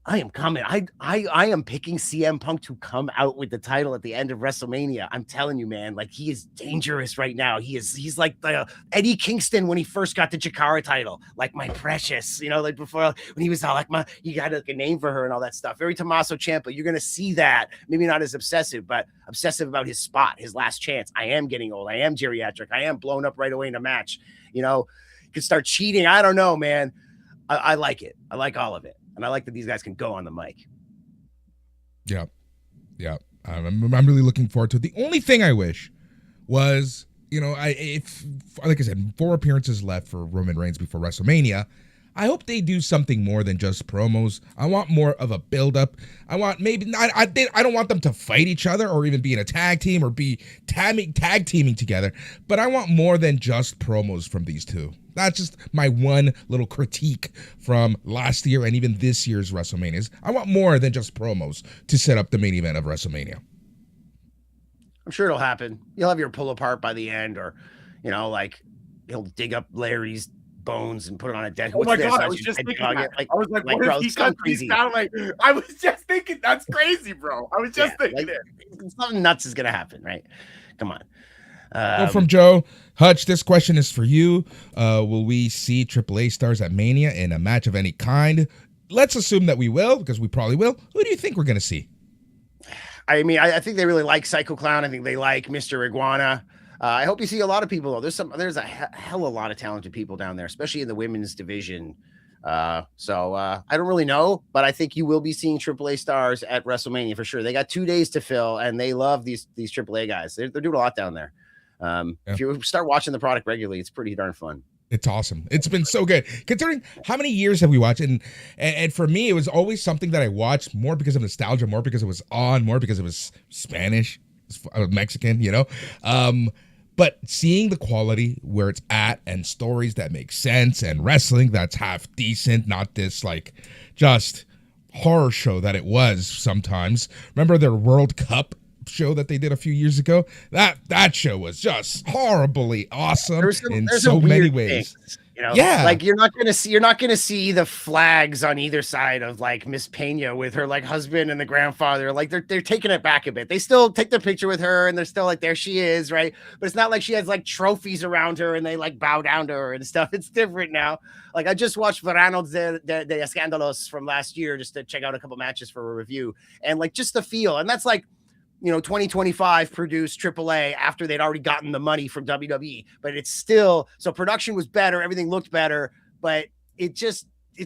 I am coming. I am picking CM Punk to come out with the title at the end of WrestleMania. I'm telling you, man, like he is dangerous right now. He's like the Eddie Kingston when he first got the Chikara title, like my precious, like before when he was all like you got like a name for her and all that stuff. Very Tommaso Ciampa. You're going to see that. Maybe not as obsessive, but obsessive about his spot, his last chance. I am getting old. I am geriatric. I am blown up right away in a match. Could start cheating. I don't know, man. I like it. I like all of it. And I like that these guys can go on the mic. Yeah. I'm really looking forward to it. The only thing I wish was, if like I said, 4 appearances left for Roman Reigns before WrestleMania. I hope they do something more than just promos. I want more of a build-up. I want I don't want them to fight each other or even be in a tag team or be tag teaming together. But I want more than just promos from these two. That's just my one little critique from last year and even this year's WrestleManias. I want more than just promos to set up the main event of WrestleMania. I'm sure it'll happen. You'll have your pull apart by the end, or, like he'll dig up Larry's bones and put it on a dead. Oh my God, I was just thinking that. I was like, what if he got crazy? I was just thinking that's crazy, bro. I was just thinking it. Something nuts is going to happen, right? Come on. From Joe Hutch, this question is for you. Will we see AAA stars at Mania in a match of any kind? Let's assume that we will, because we probably will. Who do you think we're going to see? I mean, I think they really like Psycho Clown. I think they like Mr. Iguana. I hope you see a lot of people, though. There's a hell of a lot of talented people down there, especially in the women's division. So I don't really know, but I think you will be seeing AAA stars at WrestleMania for sure. They got 2 days to fill, and they love these AAA guys. They're doing a lot down there. If you start watching the product regularly, it's pretty darn fun. It's awesome. It's been so good. Considering how many years have we watched, and for me, it was always something that I watched more because of nostalgia, more because it was on, more because it was Spanish, Mexican, but seeing the quality where it's at and stories that make sense and wrestling that's half decent, not this like just horror show that it was sometimes. Remember their World Cup show that they did a few years ago? That show was just horribly awesome in so many ways. Things, like you're not gonna see the flags on either side of like Miss Pena with her like husband and the grandfather. Like they're taking it back a bit. They still take the picture with her and they're still like, there she is, right? But it's not like she has like trophies around her and they like bow down to her and stuff. It's different now. Like I just watched Verano de Escándalos from last year just to check out a couple matches for a review, and like just the feel, and that's like 2025 produced AAA after they'd already gotten the money from WWE, but it's still, so production was better. Everything looked better, but it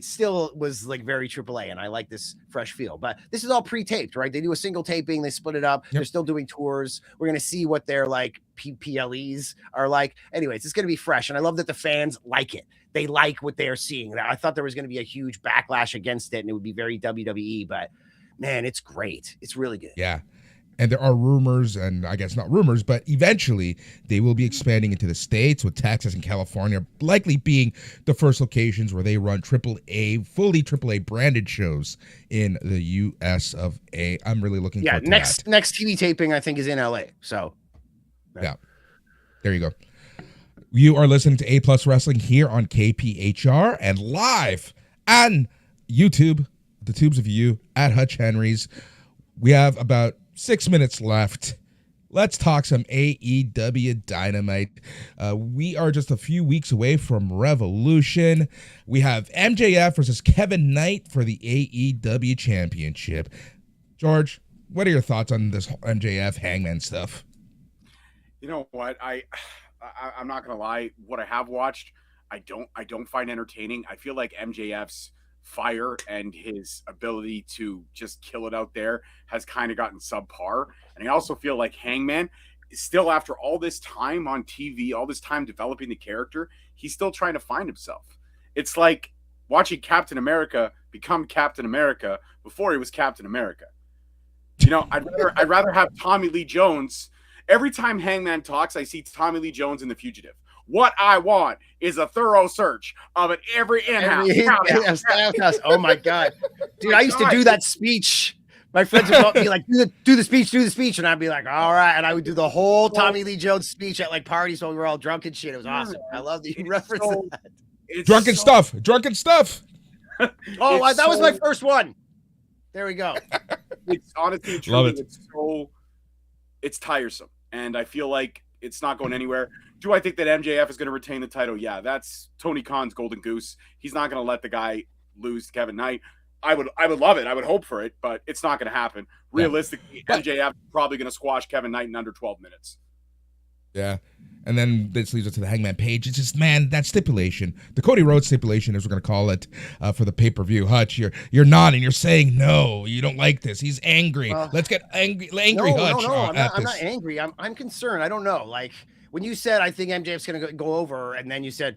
still was like very AAA. And I like this fresh feel, but this is all pre-taped, right? They do a single taping, they split it up. Yep. They're still doing tours. We're going to see what their like PLEs are like. Anyways, it's going to be fresh. And I love that the fans like it. They like what they're seeing. I thought there was going to be a huge backlash against it and it would be very WWE, but man, it's great. It's really good. Yeah. And there are rumors, and I guess not rumors, but eventually they will be expanding into the States, with Texas and California likely being the first locations where they run fully AAA branded shows in the US of A. I'm really looking forward to that. Next TV taping, I think, is in LA. So, yeah, there you go. You are listening to A Plus Wrestling here on KPHR and live on YouTube, the tubes of you at Hutch Henry's. We have about 6 minutes left Let's talk some AEW Dynamite. We are just a few weeks away from Revolution. We have MJF versus Kevin Knight for the AEW Championship. George, what are your thoughts on this MJF Hangman stuff? You know what? I'm not gonna lie. What I have watched, I don't find entertaining. I feel like MJF's fire and his ability to just kill it out there has kind of gotten subpar. And I also feel like Hangman is still, after all this time on TV, all this time developing the character, he's still trying to find himself. It's like watching Captain America become Captain America before he was Captain America. You know, I'd rather have Tommy Lee Jones. Every time Hangman talks, I see Tommy Lee Jones in The Fugitive. What I want is a thorough search of it every in-house. Oh my God. Dude, I used to do that speech. My friends would be like, do the speech. And I'd be like, all right. And I would do the whole Tommy Lee Jones speech at like parties when we were all drunk and shit. It was awesome. I love that you referenced that. Drunken stuff. Oh, that was my first one. There we go. It's honestly, truly, it's tiresome. And I feel like it's not going anywhere. Do I think that MJF is going to retain the title? Yeah, that's Tony Khan's golden goose. He's not going to let the guy lose to Kevin Knight. I would love it. I would hope for it, but it's not going to happen. Realistically, MJF is probably going to squash Kevin Knight in under 12 minutes. Yeah. And then this leads us to the Hangman Page. It's just, man, that stipulation, the Cody Rhodes stipulation, as we're going to call it for the pay-per-view. Hutch, you're nodding. You're saying no. You don't like this. He's angry. Let's get angry Hutch. No, I'm not angry. I'm concerned. I don't know. Like, when you said, I think MJF's going to go over, and then you said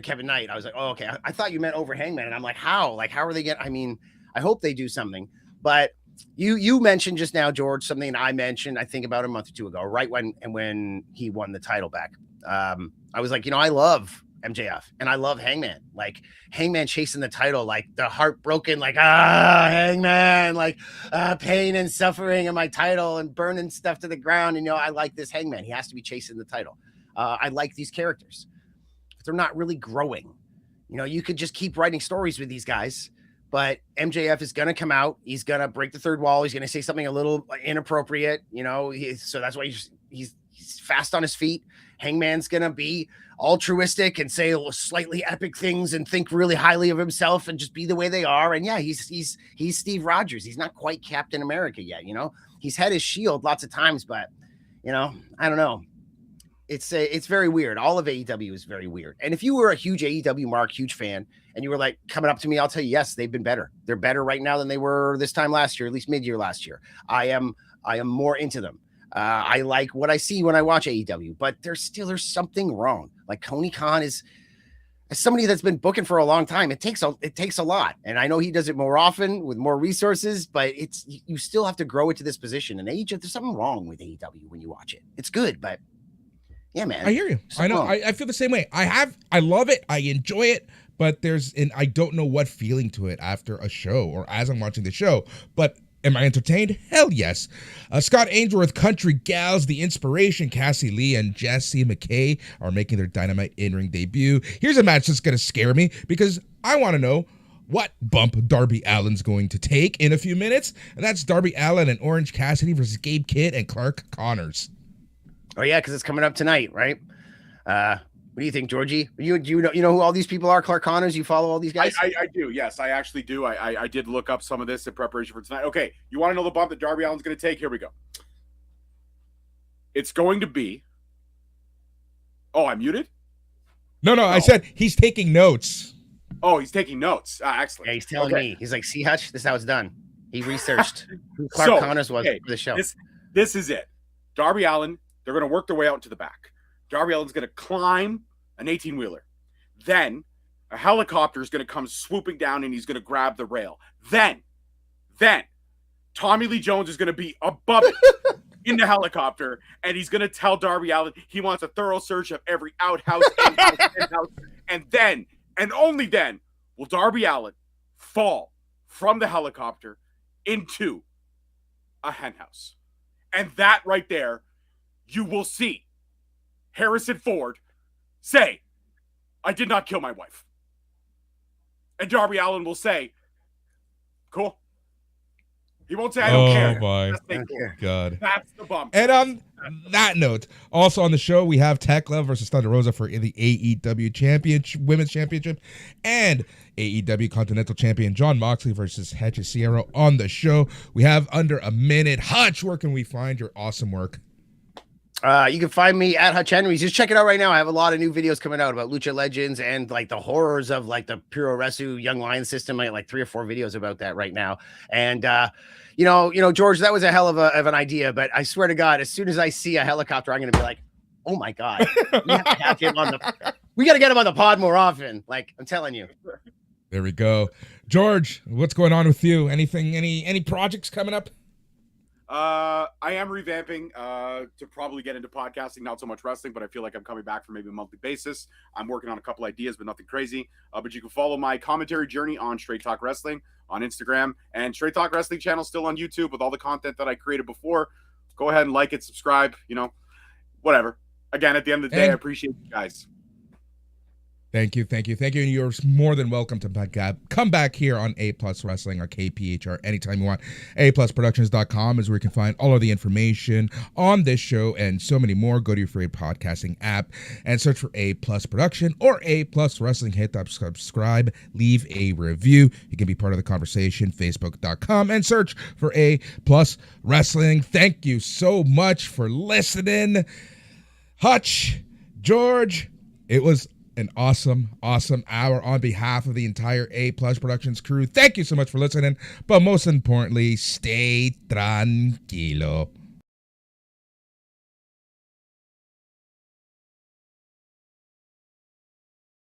Kevin Knight, I was like, oh, okay. I thought you meant over Hangman. And I'm like, how? Like, how are they I mean, I hope they do something. But you mentioned just now, George, something I mentioned, I think about a month or two ago, right when he won the title back. I was like, I love MJF and I love Hangman. Like, Hangman chasing the title, like the heartbroken, like, Hangman, like pain and suffering in my title and burning stuff to the ground. And, I like this Hangman. He has to be chasing the title. I like these characters, but they're not really growing. You could just keep writing stories with these guys, but MJF is going to come out. He's going to break the third wall. He's going to say something a little inappropriate, so that's why he's fast on his feet. Hangman's going to be altruistic and say slightly epic things and think really highly of himself and just be the way they are. And yeah, he's Steve Rogers. He's not quite Captain America yet. He's had his shield lots of times, but I don't know. It's very weird. All of AEW is very weird. And if you were a huge AEW huge fan, and you were like coming up to me, I'll tell you, yes, they've been better. They're better right now than they were this time last year, at least mid-year last year. I am more into them. I like what I see when I watch AEW, but there's something wrong. Like, Tony Khan is, as somebody that's been booking for a long time, it takes a lot. And I know he does it more often with more resources, but you still have to grow it to this position. And AEW, there's something wrong with AEW when you watch it. It's good, but yeah, man. I hear you. I know. I feel the same way. I love it. I enjoy it, but I don't know what feeling to it after a show or as I'm watching the show, but am I entertained? Hell yes. Scott Ainsworth, Country Gals, The Inspiration, Cassie Lee, and Jessie McKay are making their Dynamite in-ring debut. Here's a match that's going to scare me because I want to know what bump Darby Allin's going to take in a few minutes. And that's Darby Allin and Orange Cassidy versus Gabe Kidd and Clark Connors. Oh, yeah, because it's coming up tonight, right? What do you think, Georgie? You know who all these people are? Clark Connors. You follow all these guys? I do. Yes, I actually do. I did look up some of this in preparation for tonight. Okay, you want to know the bump that Darby Allin's going to take? Here we go. It's going to be. Oh, I'm muted? No. I said he's taking notes. Oh, he's taking notes. Excellent. Yeah, he's telling me. He's like, see, Hutch, this is how it's done. He researched who Clark Connors was for the show. This is it. Darby Allin, they're going to work their way out into the back. Darby Allin's going to climb an 18-wheeler. Then a helicopter is going to come swooping down and he's going to grab the rail. Then Tommy Lee Jones is going to be above it in the helicopter and he's going to tell Darby Allin he wants a thorough search of every outhouse, in-house. And then, and only then, will Darby Allin fall from the helicopter into a henhouse. And that right there, you will see Harrison Ford say, I did not kill my wife. And Darby Allin will say, cool. He won't say I don't care. Oh my Just say cool. God. That's the bump. And on that note, also on the show, we have Tekla versus Thunder Rosa for the AEW Women's Championship and AEW Continental Champion Jon Moxley versus Hechicero on the show. We have under a minute. Hutch, where can we find your awesome work? You can find me at Hutch Henry's. Just check it out right now. I have a lot of new videos coming out about Lucha Legends and like the horrors of like the Puroresu Young Lion system. I have like 3 or 4 videos about that right now. And you know, George, that was a hell of an idea. But I swear to God, as soon as I see a helicopter, I'm gonna be like, oh my God, we have to have him on we got to get him on the pod more often. Like I'm telling you. There we go. George, what's going on with you? Anything? Any projects coming up? I am revamping to probably get into podcasting, not so much wrestling, but I feel like I'm coming back for maybe a monthly basis. I'm working on a couple ideas, but nothing crazy. But you can follow my commentary journey on Straight Talk Wrestling on Instagram, and Straight Talk Wrestling channel still on YouTube with all the content that I created before. Go ahead and like it, subscribe, whatever. Again, at the end of the day, I appreciate you guys. Thank you. And you're more than welcome to come back here on A Plus Wrestling or KPHR anytime you want. aplusproductions.com is where you can find all of the information on this show and so many more. Go to your favorite podcasting app and search for A Plus Production or A Plus Wrestling. Hit that subscribe, leave a review. You can be part of the conversation. Facebook.com and search for A Plus Wrestling. Thank you so much for listening. Hutch, George, it was an awesome hour on behalf of the entire A Plus Productions crew. Thank you so much for listening, but most importantly, stay tranquilo.